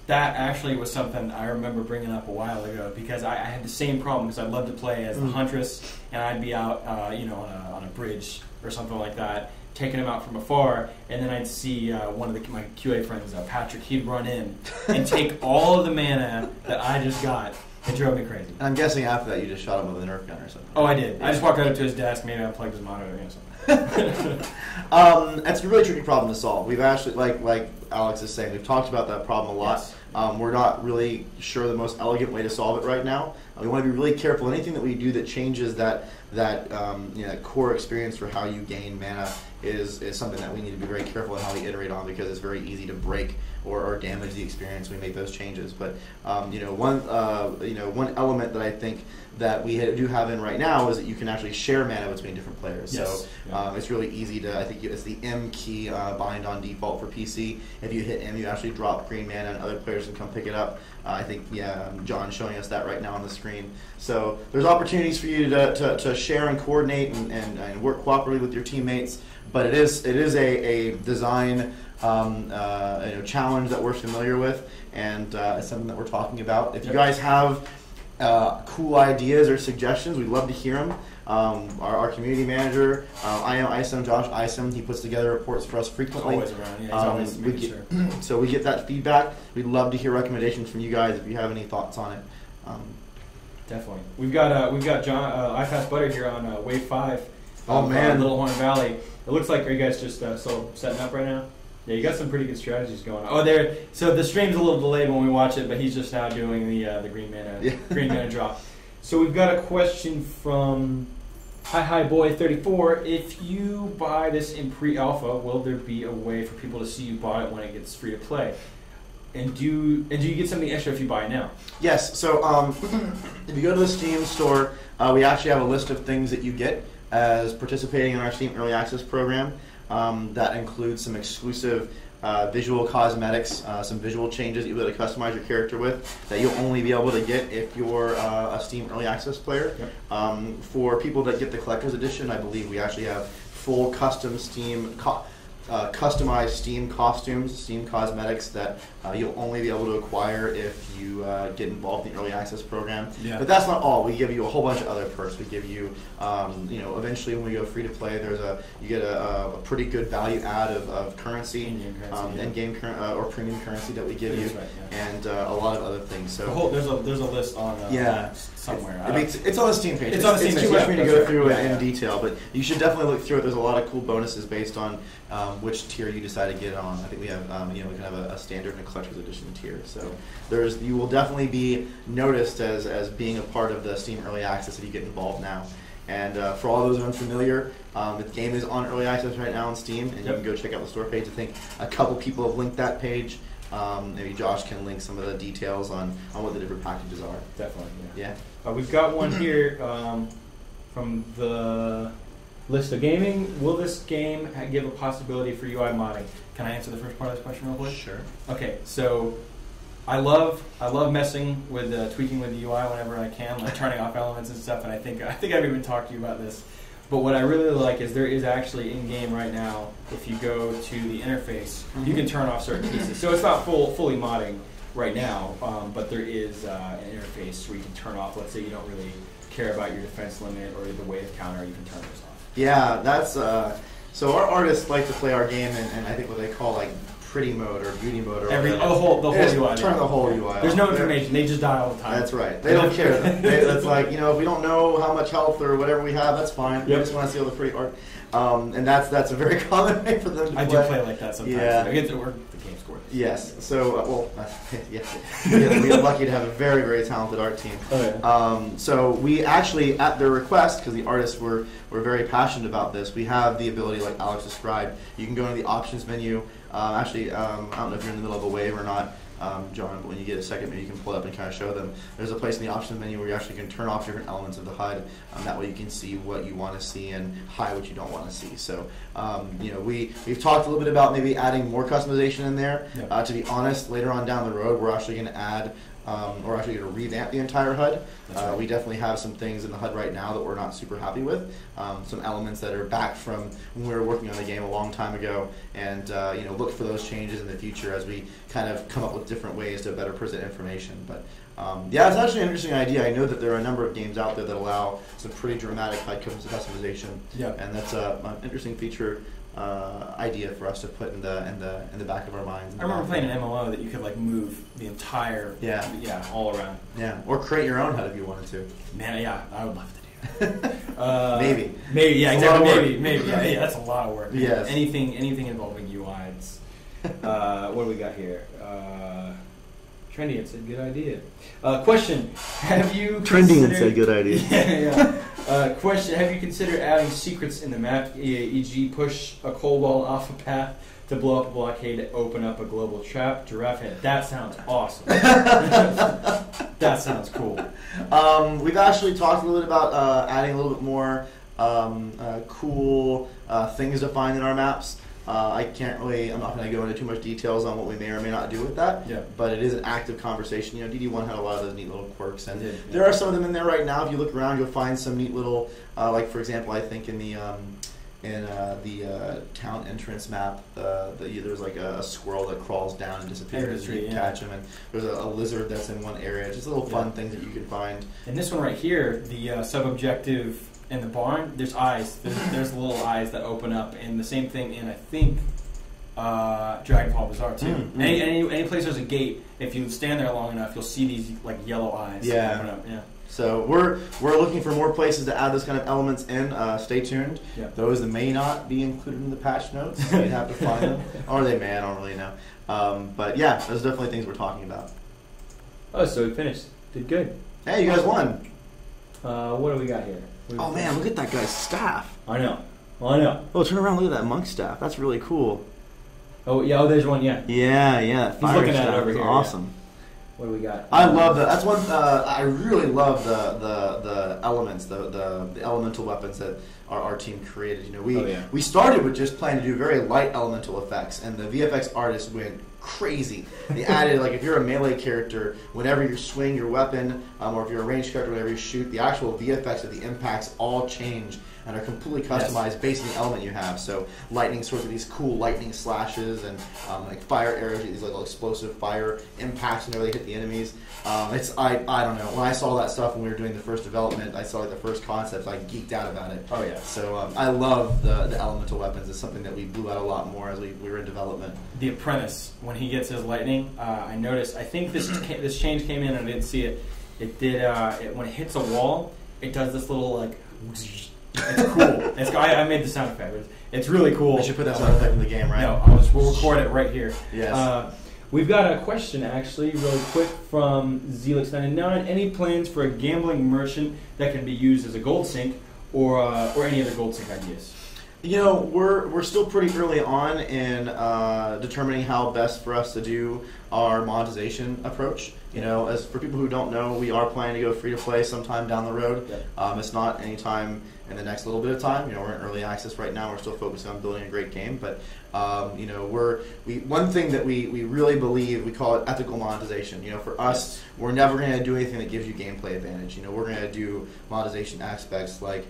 That actually was something I remember bringing up a while ago because I had the same problem because I'd love to play as the Huntress and I'd be out, on a bridge or something like that, taking him out from afar, and then I'd see one of my QA friends, Patrick, he'd run in and take all of the mana that I just got. It drove me crazy. And I'm guessing after that you just shot him with a Nerf gun or something. Oh, I did. I just walked right up to his desk, maybe I plugged his monitor or something. That's a really tricky problem to solve. We've actually, like Alex is saying, we've talked about that problem a lot. Yes. We're not really sure the most elegant way to solve it right now. We want to be really careful. Anything that we do that changes that core experience for how you gain mana is something that we need to be very careful in how we iterate on because it's very easy to break or damage the experience when we make those changes. But one element that I think that we do have in right now is that you can actually share mana between different players. Yes. So it's really easy to, I think it's the M key bind on default for PC. If you hit M, you actually drop green mana and other players can come pick it up. I think, John's showing us that right now on the screen. So there's opportunities for you to share and coordinate and work cooperatively with your teammates. But it is a design challenge that we're familiar with, and it's something that we're talking about. If you guys have cool ideas or suggestions, we'd love to hear them. Our community manager, Josh Isom, he puts together reports for us frequently. Always around, yeah. He's always making sure. So we get that feedback. We'd love to hear recommendations from you guys if you have any thoughts on it. Definitely. We've got John iPass Butter here on Wave 5. Oh man, Little Horn Valley. It looks like, are you guys just still setting up right now? Yeah, you got some pretty good strategies going on. Oh, there. So the stream's a little delayed when we watch it, but he's just now doing the green mana drop. So we've got a question from Hi Boy 34. If you buy this in pre-alpha, will there be a way for people to see you bought it when it gets free to play? And do you get something extra if you buy it now? Yes. So if you go to the Steam store, we actually have a list of things that you get as participating in our Steam Early Access program. That includes some exclusive visual cosmetics, some visual changes that you'll be able to customize your character with that you'll only be able to get if you're a Steam Early Access player. Yep. For people that get the Collector's Edition, I believe we actually have full custom Steam customized Steam costumes, Steam cosmetics that you'll only be able to acquire if you get involved in the Early Access program. Yeah. But that's not all. We give you a whole bunch of other perks. We give you, eventually when we go free to play, you get a pretty good value add of currency, in-game or premium currency that we give you, right, yeah. And a lot of other things. So there's a list on somewhere. It's on the Steam page. It's on the Steam page. It's too much for me to go through it in detail, but you should definitely look through it. There's a lot of cool bonuses based on which tier you decide to get on. I think we have, we can have a standard and a collector's edition tier. So you will definitely be noticed as being a part of the Steam Early Access if you get involved now. And for all those unfamiliar, the game is on Early Access right now on Steam, and you can go check out the store page. I think a couple people have linked that page. Maybe Josh can link some of the details on what the different packages are. Definitely, yeah. We've got one here from the list of gaming. Will this game give a possibility for UI modding? Can I answer the first part of this question real quick? Sure. Okay, so I love messing with tweaking with the UI whenever I can, like turning off elements and stuff. And I think I've even talked to you about this. But what I really like is there is actually in game right now. If you go to the interface, you can turn off certain pieces. So it's not fully modding right now, but there is an interface where you can turn off. Let's say you don't really care about your defense limit or the wave counter, you can turn those off. Yeah, that's so our artists like to play our game in I think what they call like pretty mode or beauty mode or the whole UI. Turn the whole UI. There's no information. They just die all the time. That's right. They don't care. That's like, if we don't know how much health or whatever we have, that's fine. We just want to see all the pretty art. And that's a very common way for them to play. I do play like that sometimes. Yeah. I get to work the game score. Yes. So, we are lucky to have a very, very talented art team. Oh, yeah. So we actually, at their request, because the artists were very passionate about this, we have the ability, like Alex described, you can go into the options menu. I don't know if you're in the middle of a wave or not, John, but when you get a second, maybe you can pull it up and kind of show them. There's a place in the options menu where you actually can turn off different elements of the HUD. That way you can see what you want to see and hide what you don't want to see. So, we've talked a little bit about maybe adding more customization in there. Yeah. To be honest, later on down the road, we're actually going to add we're actually going to revamp the entire HUD. Right. We definitely have some things in the HUD right now that we're not super happy with. Some elements that are back from when we were working on the game a long time ago, and look for those changes in the future as we kind of come up with different ways to better present information. But it's actually an interesting idea. I know that there are a number of games out there that allow some pretty dramatic HUD customization. Yeah. And that's an interesting feature. Idea for us to put in the back of our minds. I remember playing an MMO that you could like move the entire all around. Yeah, or create your own HUD if you wanted to. Man, yeah, I would love to do that. Maybe, yeah, exactly. Maybe, yeah, that's a lot of work. Yes. Anything involving UI. It's, what do we got here? Trendy and said good idea. Question: have you Trendy and said good idea? Yeah. Question: have you considered adding secrets in the map, e.g., push a cold wall off a path to blow up a blockade to open up a global trap? Giraffe head. That sounds awesome. That sounds cool. We've actually talked a little bit about adding a little bit more cool things to find in our maps. I'm not going to go into too much details on what we may or may not do with that, but it is an active conversation. DD1 had a lot of those neat little quirks, and there are some of them in there right now. If you look around, you'll find some neat little, like for example, I think in the town entrance map, there's like a squirrel that crawls down and disappears. You can catch him, and there's a lizard that's in one area. Just little fun things that you can find. And this one right here, the sub-objective in the barn, there's eyes. There's little eyes that open up, and the same thing in, I think, Dragonfall Bazaar too. Any place there's a gate, if you stand there long enough, you'll see these like yellow eyes. Yeah. Yeah. So we're looking for more places to add those kind of elements in. Stay tuned. Yeah. Those that may not be included in the patch notes, you'd have to find them, or they may. I don't really know. But yeah, those are definitely things we're talking about. Oh, so we finished. Did good. Hey, you guys won. What do we got here? Oh man, look at that guy's staff. I know. Oh, turn around, look at that monk staff. That's really cool. Oh yeah, there's one. Yeah. Yeah. He's looking at it over here. Awesome. Yeah. What do we got? I love that. That's one. I really love the elements, the elemental weapons that our team created. You know, we started with just planning to do very light elemental effects, and the VFX artists went crazy. They added, like, if you're a melee character, whenever you swing your weapon, or if you're a ranged character, whenever you shoot, the actual VFX of the impacts all change and are completely customized based on the element you have. So lightning swords with these cool lightning slashes, and like fire arrows, these like explosive fire impacts whenever they hit the enemies. I don't know. When I saw that stuff when we were doing the first development, I saw like the first concepts, I geeked out about it. Oh yeah. So I love the elemental weapons. It's something that we blew out a lot more as we were in development. The apprentice, when he gets his lightning, I noticed. I think this change came in and I didn't see it. It did when it hits a wall. It does this little like. It's cool. I made the sound effect. It's really cool. We should put that sound effect in the game, right? No, we'll record it right here. Yes. We've got a question, actually, really quick from Zelix99. Any plans for a gambling merchant that can be used as a gold sink or any other gold sink ideas? You know, we're still pretty early on in determining how best for us to do our monetization approach. You know, as for people who don't know, we are planning to go free to play sometime down the road. It's not any time in the next little bit of time. You know, we're in early access right now. We're still focusing on building a great game, but you know, one thing that we really believe, we call it ethical monetization. You know, for us, we're never going to do anything that gives you gameplay advantage. You know, we're going to do monetization aspects like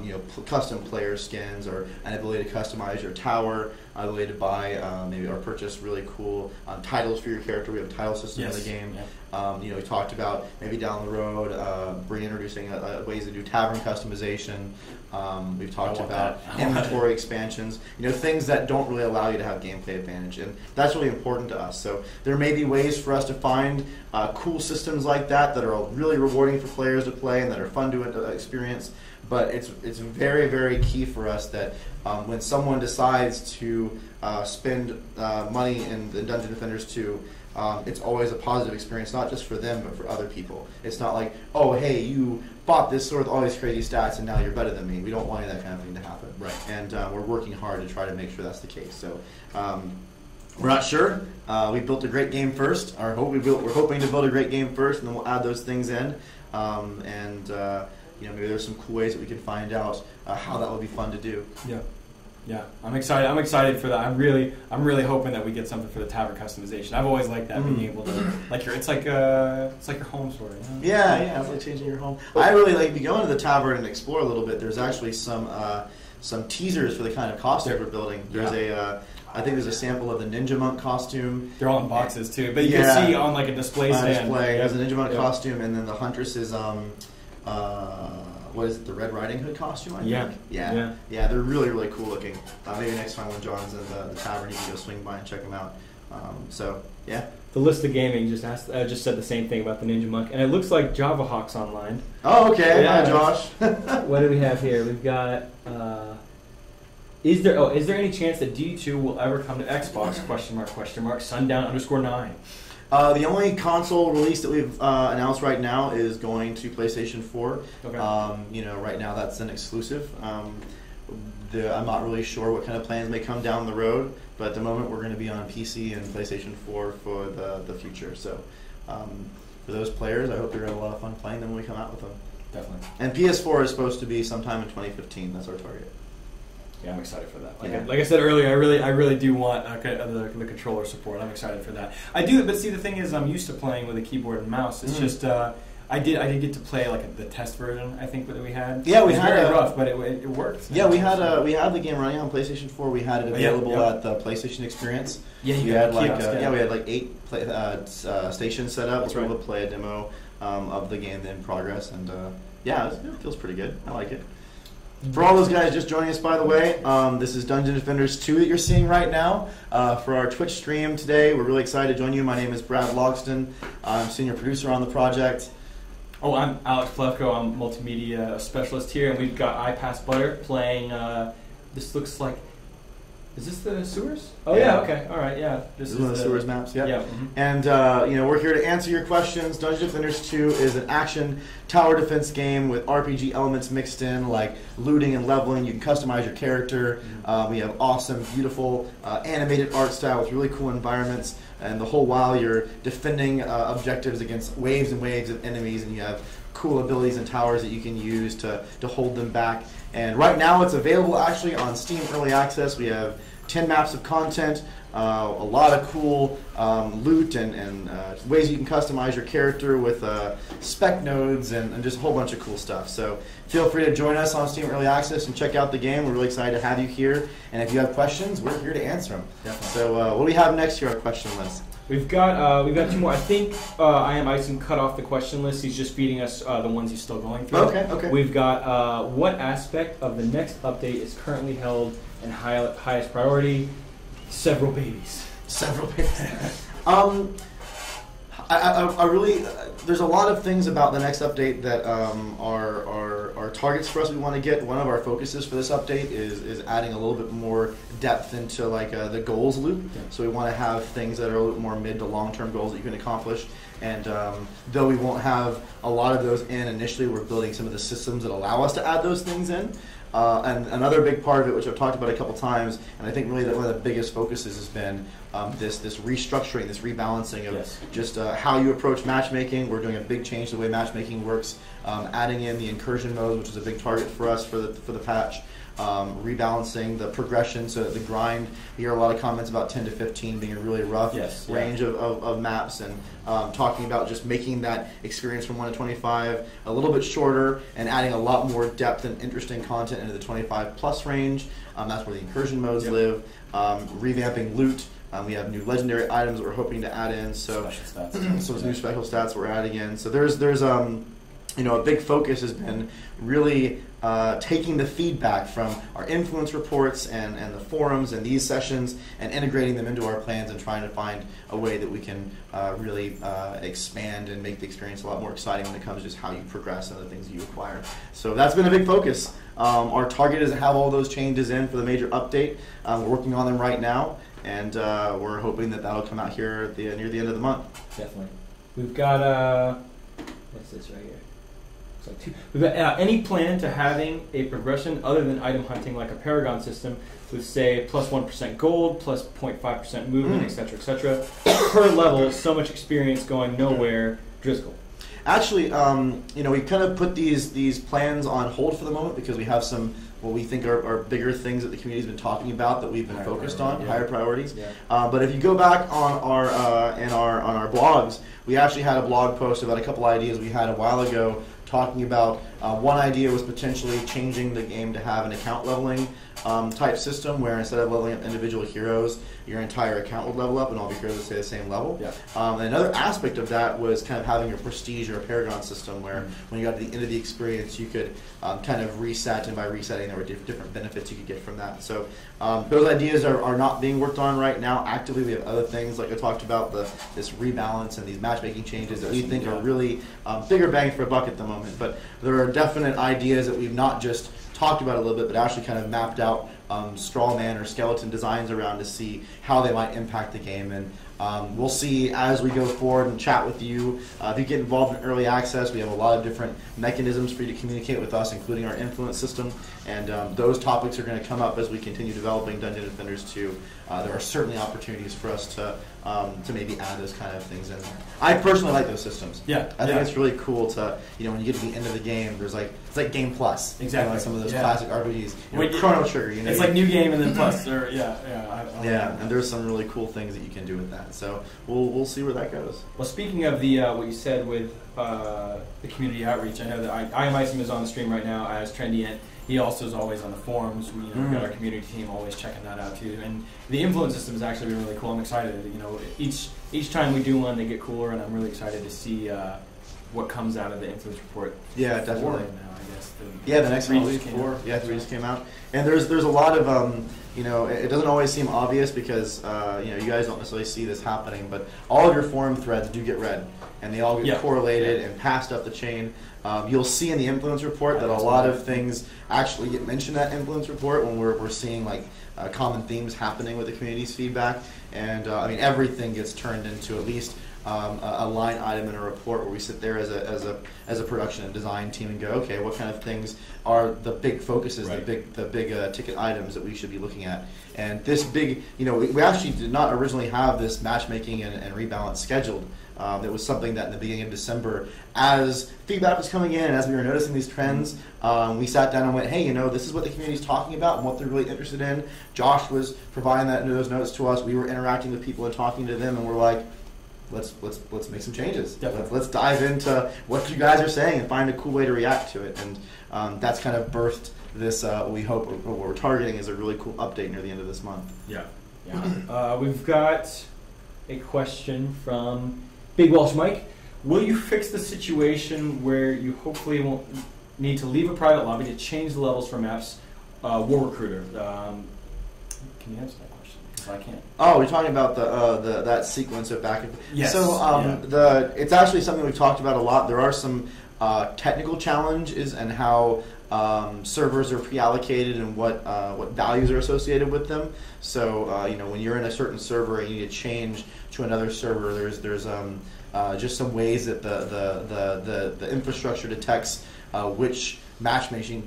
you know, custom player skins, or an ability to customize your tower, an ability to buy maybe or purchase really cool titles for your character. We have a title system in the game. You know, we talked about maybe down the road reintroducing ways to do tavern customization. We've talked about inventory expansions. You know, things that don't really allow you to have gameplay advantage, and that's really important to us. So there may be ways for us to find cool systems like that are really rewarding for players to play and that are fun to experience. But it's very, very key for us that when someone decides to spend money in the Dungeon Defenders 2, it's always a positive experience, not just for them, but for other people. It's not like, oh, hey, you bought this sword with all these crazy stats and now you're better than me. We don't want that kind of thing to happen. Right. And we're working hard to try to make sure that's the case. So we're not sure. We built a great game first. We're hoping to build a great game first, and then we'll add those things in. You know, maybe there's some cool ways that we can find out how that would be fun to do. Yeah, I'm excited. I'm excited for that. I'm really hoping that we get something for the tavern customization. I've always liked that, being able to it's like your home sort of. You know? Yeah, it's like changing your home. I really like to go into the tavern and explore a little bit. There's actually some teasers for the kind of costume we're building. There's I think there's a sample of the Ninja Monk costume. They're all in boxes too, but you can see on like a display stand. There's a Ninja Monk costume, and then the Huntress is what is it, the Red Riding Hood costume, I think? Yeah, they're really, really cool looking. Maybe next time when John's in the tavern, you can go swing by and check them out. Yeah. The list of gaming just said the same thing about the Ninja Monk, and it looks like Java Hawk's online. Oh, okay. Hi, Josh. What do we have here? We've got. Is there any chance that D2 will ever come to Xbox? ? Sundown_9. The only console release that we've announced right now is going to PlayStation 4. Okay. You know, right now that's an exclusive. I'm not really sure what kind of plans may come down the road, but at the moment we're going to be on PC and PlayStation 4 for the future. So for those players, I hope you're having a lot of fun playing them when we come out with them. Definitely. And PS4 is supposed to be sometime in 2015. That's our target. Yeah, I'm excited for that. Like I said earlier, I really do want the controller support. I'm excited for that. I do, but see, the thing is, I'm used to playing with a keyboard and mouse. It's just I did get to play like the test version. I think that we had. Yeah, it was very rough, but it worked. Yeah, we had the game running on PlayStation 4. We had it available at the PlayStation Experience. Yeah, we had we had like 8 stations set up. We're able to play a demo of the game in progress, and it feels pretty good. I like it. For all those guys just joining us, by the way, this is Dungeon Defenders 2 that you're seeing right now. For our Twitch stream today, we're really excited to join you. My name is Brad Logston. I'm senior producer on the project. Oh, I'm Alex Polefko. I'm multimedia specialist here, and we've got iPass Butter playing. This looks like. Is this the sewers? Oh yeah. Okay. All right. Yeah. This is one of the sewers maps. Yeah. Mm-hmm. And we're here to answer your questions. Dungeon Defenders 2 is an action tower defense game with RPG elements mixed in, like looting and leveling. You can customize your character. We have awesome, beautiful animated art style with really cool environments. And the whole while you're defending objectives against waves and waves of enemies, and you have cool abilities and towers that you can use to hold them back. And right now it's available actually on Steam Early Access. We have 10 maps of content, a lot of cool loot and ways you can customize your character with spec nodes and just a whole bunch of cool stuff. So feel free to join us on Steam Early Access and check out the game. We're really excited to have you here. And if you have questions, we're here to answer them. Definitely. So what do we have next here on our question list? We've got 2 more. I think I Am Ison cut off the question list. He's just feeding us the ones he's still going through. Okay. We've got what aspect of the next update is currently held in highest priority? Several babies. Several babies. I really, there's a lot of things about the next update that are targets for us we want to get. One of our focuses for this update is adding a little bit more depth into like the goals loop. Yeah. So we want to have things that are a little bit more mid to long-term goals that you can accomplish. And though we won't have a lot of those in initially, we're building some of the systems that allow us to add those things in. And another big part of it, which I've talked about a couple times, and I think really that one of the biggest focuses has been this restructuring, this rebalancing of just how you approach matchmaking. We're doing a big change to the way matchmaking works, adding in the incursion mode, which is a big target for us for the patch. Rebalancing the progression so that the grind, we hear a lot of comments about 10 to 15 being a really rough range of maps, and talking about just making that experience from 1 to 25 a little bit shorter and adding a lot more depth and interesting content into the 25 plus range. That's where the incursion modes live. Revamping loot. We have new legendary items that we're hoping to add in. So those new special stats we're adding in. So there's a big focus has been really taking the feedback from our influence reports and the forums and these sessions and integrating them into our plans and trying to find a way that we can really expand and make the experience a lot more exciting when it comes to just how you progress and the things that you acquire. So that's been a big focus. Our target is to have all those changes in for the major update. We're working on them right now, and we're hoping that that'll come out here near the end of the month. Definitely. We've got, what's this right here? We've got any plan to having a progression other than item hunting like a Paragon system with, say, plus 1% gold, plus 0.5% movement, etc., etc. Per level, so much experience going nowhere. Driscoll. Actually, we kind of put these plans on hold for the moment because we have some what we think are bigger things that the community's been talking about that we've been focused on, higher priorities. Yeah. But if you go back on our blogs, we actually had a blog post about a couple ideas we had a while ago talking about one idea was potentially changing the game to have an account leveling type system where instead of leveling up individual heroes, your entire account would level up and all the heroes would stay the same level. Yeah. And another aspect of that was kind of having a prestige or a Paragon system where when you got to the end of the experience, you could kind of reset, and by resetting there were different benefits you could get from that. So those ideas are not being worked on right now actively. We have other things like I talked about, this rebalance and these matchmaking changes that we think are really bigger bang for a buck at the moment. But there are definite ideas that we've not just talked about a little bit, but actually kind of mapped out straw man or skeleton designs around to see how they might impact the game. And we'll see as we go forward and chat with you. If you get involved in early access, we have a lot of different mechanisms for you to communicate with us, including our influence system. And those topics are going to come up as we continue developing Dungeon Defenders 2. There are certainly opportunities for us to maybe add those kind of things in there. I personally like those systems. Yeah, I think it's really cool to, when you get to the end of the game, there's it's like Game Plus. Exactly. Some of those classic RPGs. Chrono Trigger. It's like New Game and then Plus. Or, and there's some really cool things that you can do with that. So we'll see where that goes. Well, speaking of the what you said with the community outreach, I know that I Am Ison is on the stream right now as Trendy. He also is always on the forums. We've got our community team always checking that out too. And the influence system has actually been really cool. I'm excited. Each time we do one, they get cooler, and I'm really excited to see what comes out of the influence report. Yeah, 4 definitely. Now, I guess. Yeah, the next three release, just came 4. out. Yeah, 3 just came out. And there's a lot of, you know, it doesn't always seem obvious because, you know, you guys don't necessarily see this happening, but all of your forum threads do get read, and they all get correlated and passed up the chain. You'll see in the influence report that a lot of things actually get mentioned in that influence report when we're seeing like common themes happening with the community's feedback. And I mean, everything gets turned into at least a line item in a report where we sit there as a production and design team and go, okay, what kind of things are the big focuses, the big ticket items that we should be looking at. And this big, you know, we actually did not originally have this matchmaking and rebalance scheduled. It was something that in the beginning of December, as feedback was coming in and as we were noticing these trends, we sat down and went, hey, you know, this is what the community's talking about and what they're really interested in. Josh was providing those notes to us. We were interacting with people and talking to them, and we're like, let's make some changes. Let's dive into what you guys are saying and find a cool way to react to it. And that's kind of birthed this, we hope, what we're targeting is a really cool update near the end of this month. Yeah. We've got a question from Big Welsh Mike. Will you fix the situation where you hopefully won't need to leave a private lobby to change the levels for maps? War Recruiter. Can you answer that question? Because I can't. Oh, we're talking about the that sequence of back and forth. Yes. So it's actually something we've talked about a lot. There are some technical challenges and how servers are pre-allocated and what values are associated with them. So you know, when you're in a certain server and you need to change to another server, there's just some ways that the infrastructure detects which matchmaking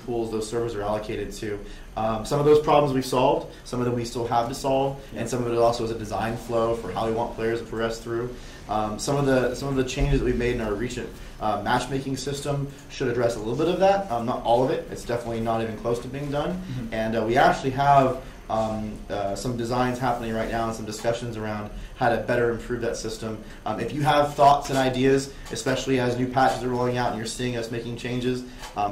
pools those servers are allocated to. Some of those problems we've solved, some of them we still have to solve, and some of it also is a design flow for how we want players to progress through. Some of the changes that we've made in our recent matchmaking system should address a little bit of that. Not all of it. It's definitely not even close to being done. Mm-hmm. And we actually have some designs happening right now and some discussions around how to better improve that system. If you have thoughts and ideas, especially as new patches are rolling out and you're seeing us making changes,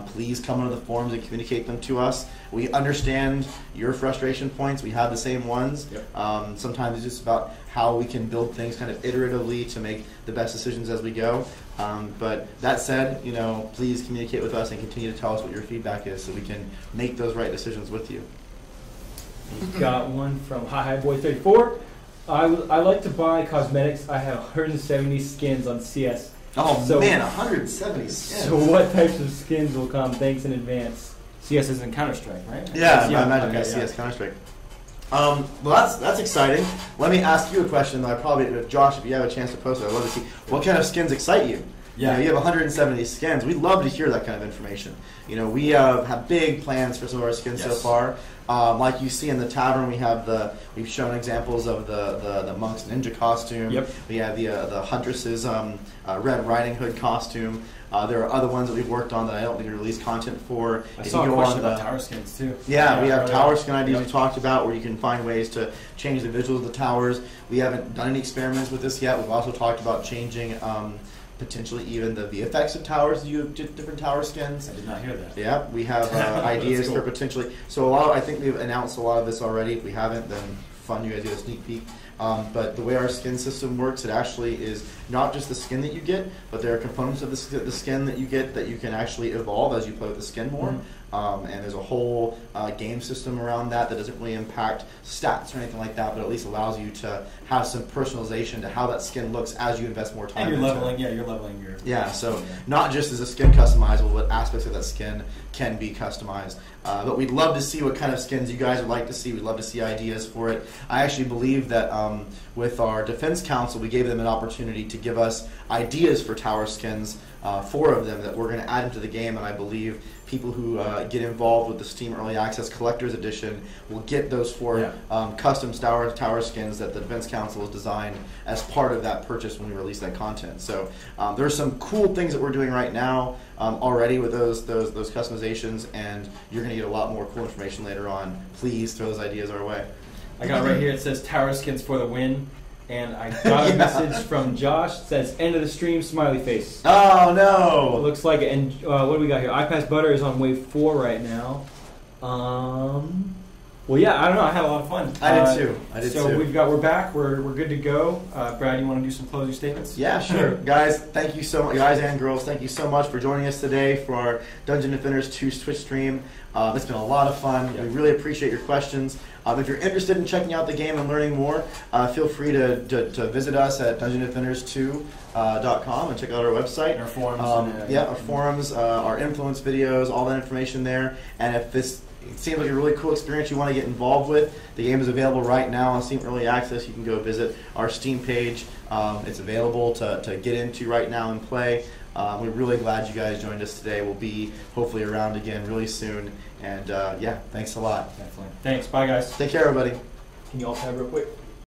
please come onto the forums and communicate them to us. We understand your frustration points. We have the same ones. Yep. Sometimes it's just about how we can build things kind of iteratively to make the best decisions as we go. But that said, you know, please communicate with us and continue to tell us what your feedback is so we can make those right decisions with you. We've got one from Hi Boy 34. I like to buy cosmetics. I have 170 skins on CS. Oh man, 170 skins. So what types of skins will come? Thanks in advance. CS is in Counter-Strike, right? Yeah, I imagine that's CS Counter-Strike. Well, that's exciting. Let me ask you a question that I probably, Josh, if you have a chance to post it, I'd love to see. What kind of skins excite you? Yeah, you have 170 skins. We'd love to hear that kind of information. You know, we have big plans for some of our skins so far. Like you see in the tavern, we've shown examples of the monk's ninja costume. Yep. We have the huntress's Red Riding Hood costume. There are other ones that we've worked on that I don't think we released content for. I saw a question about tower skins too. Yeah, we have tower skin ideas we talked about where you can find ways to change the visuals of the towers. We haven't done any experiments with this yet. We've also talked about changing potentially even the VFX of towers. You have different tower skins. I did not hear that. Yeah, we have ideas for potentially. So I think we've announced a lot of this already. If we haven't, then fun, you guys get a sneak peek. But the way our skin system works, it actually is not just the skin that you get, but there are components of the skin that you get that you can actually evolve as you play with the skin more. Mm-hmm. And there's a whole game system around that doesn't really impact stats or anything like that, but at least allows you to have some personalization to how that skin looks as you invest more time. And you're leveling, you're leveling your... Yeah, so not just is the skin customizable, but aspects of that skin can be customized. But we'd love to see what kind of skins you guys would like to see. We'd love to see ideas for it. I actually believe that with our Defense Council, we gave them an opportunity to give us ideas for tower skins, 4 of them that we're going to add into the game, and I believe people who get involved with the Steam Early Access Collector's Edition will get those 4 custom tower skins that the Defense Council has designed as part of that purchase when we release that content. So there's some cool things that we're doing right now already with those customizations, and you're going to get a lot more cool information later on. Please throw those ideas our way. I got right here, it says tower skins for the win. And I got a message from Josh that says, end of the stream, smiley face. Oh, no. It looks like it. And what do we got here? iPass Butter is on wave 4 right now. Well, yeah, I don't know. I had a lot of fun. I did too. So we're back. We're good to go. Brad, you want to do some closing statements? Yeah, sure. Guys, thank you so much. Guys and girls, thank you so much for joining us today for our Dungeon Defenders 2 Twitch stream. It's been a lot of fun. We really appreciate your questions. If you're interested in checking out the game and learning more, feel free to visit us at DungeonDefenders2.com and check out our website. And our forums. Our forums, our influence videos, all that information there. And if this seems like a really cool experience you want to get involved with, the game is available right now on Steam Early Access. You can go visit our Steam page. It's available to get into right now and play. We're really glad you guys joined us today. We'll be hopefully around again really soon. And thanks a lot. Definitely. Thanks. Bye, guys. Take care, everybody. Can you all tab real quick?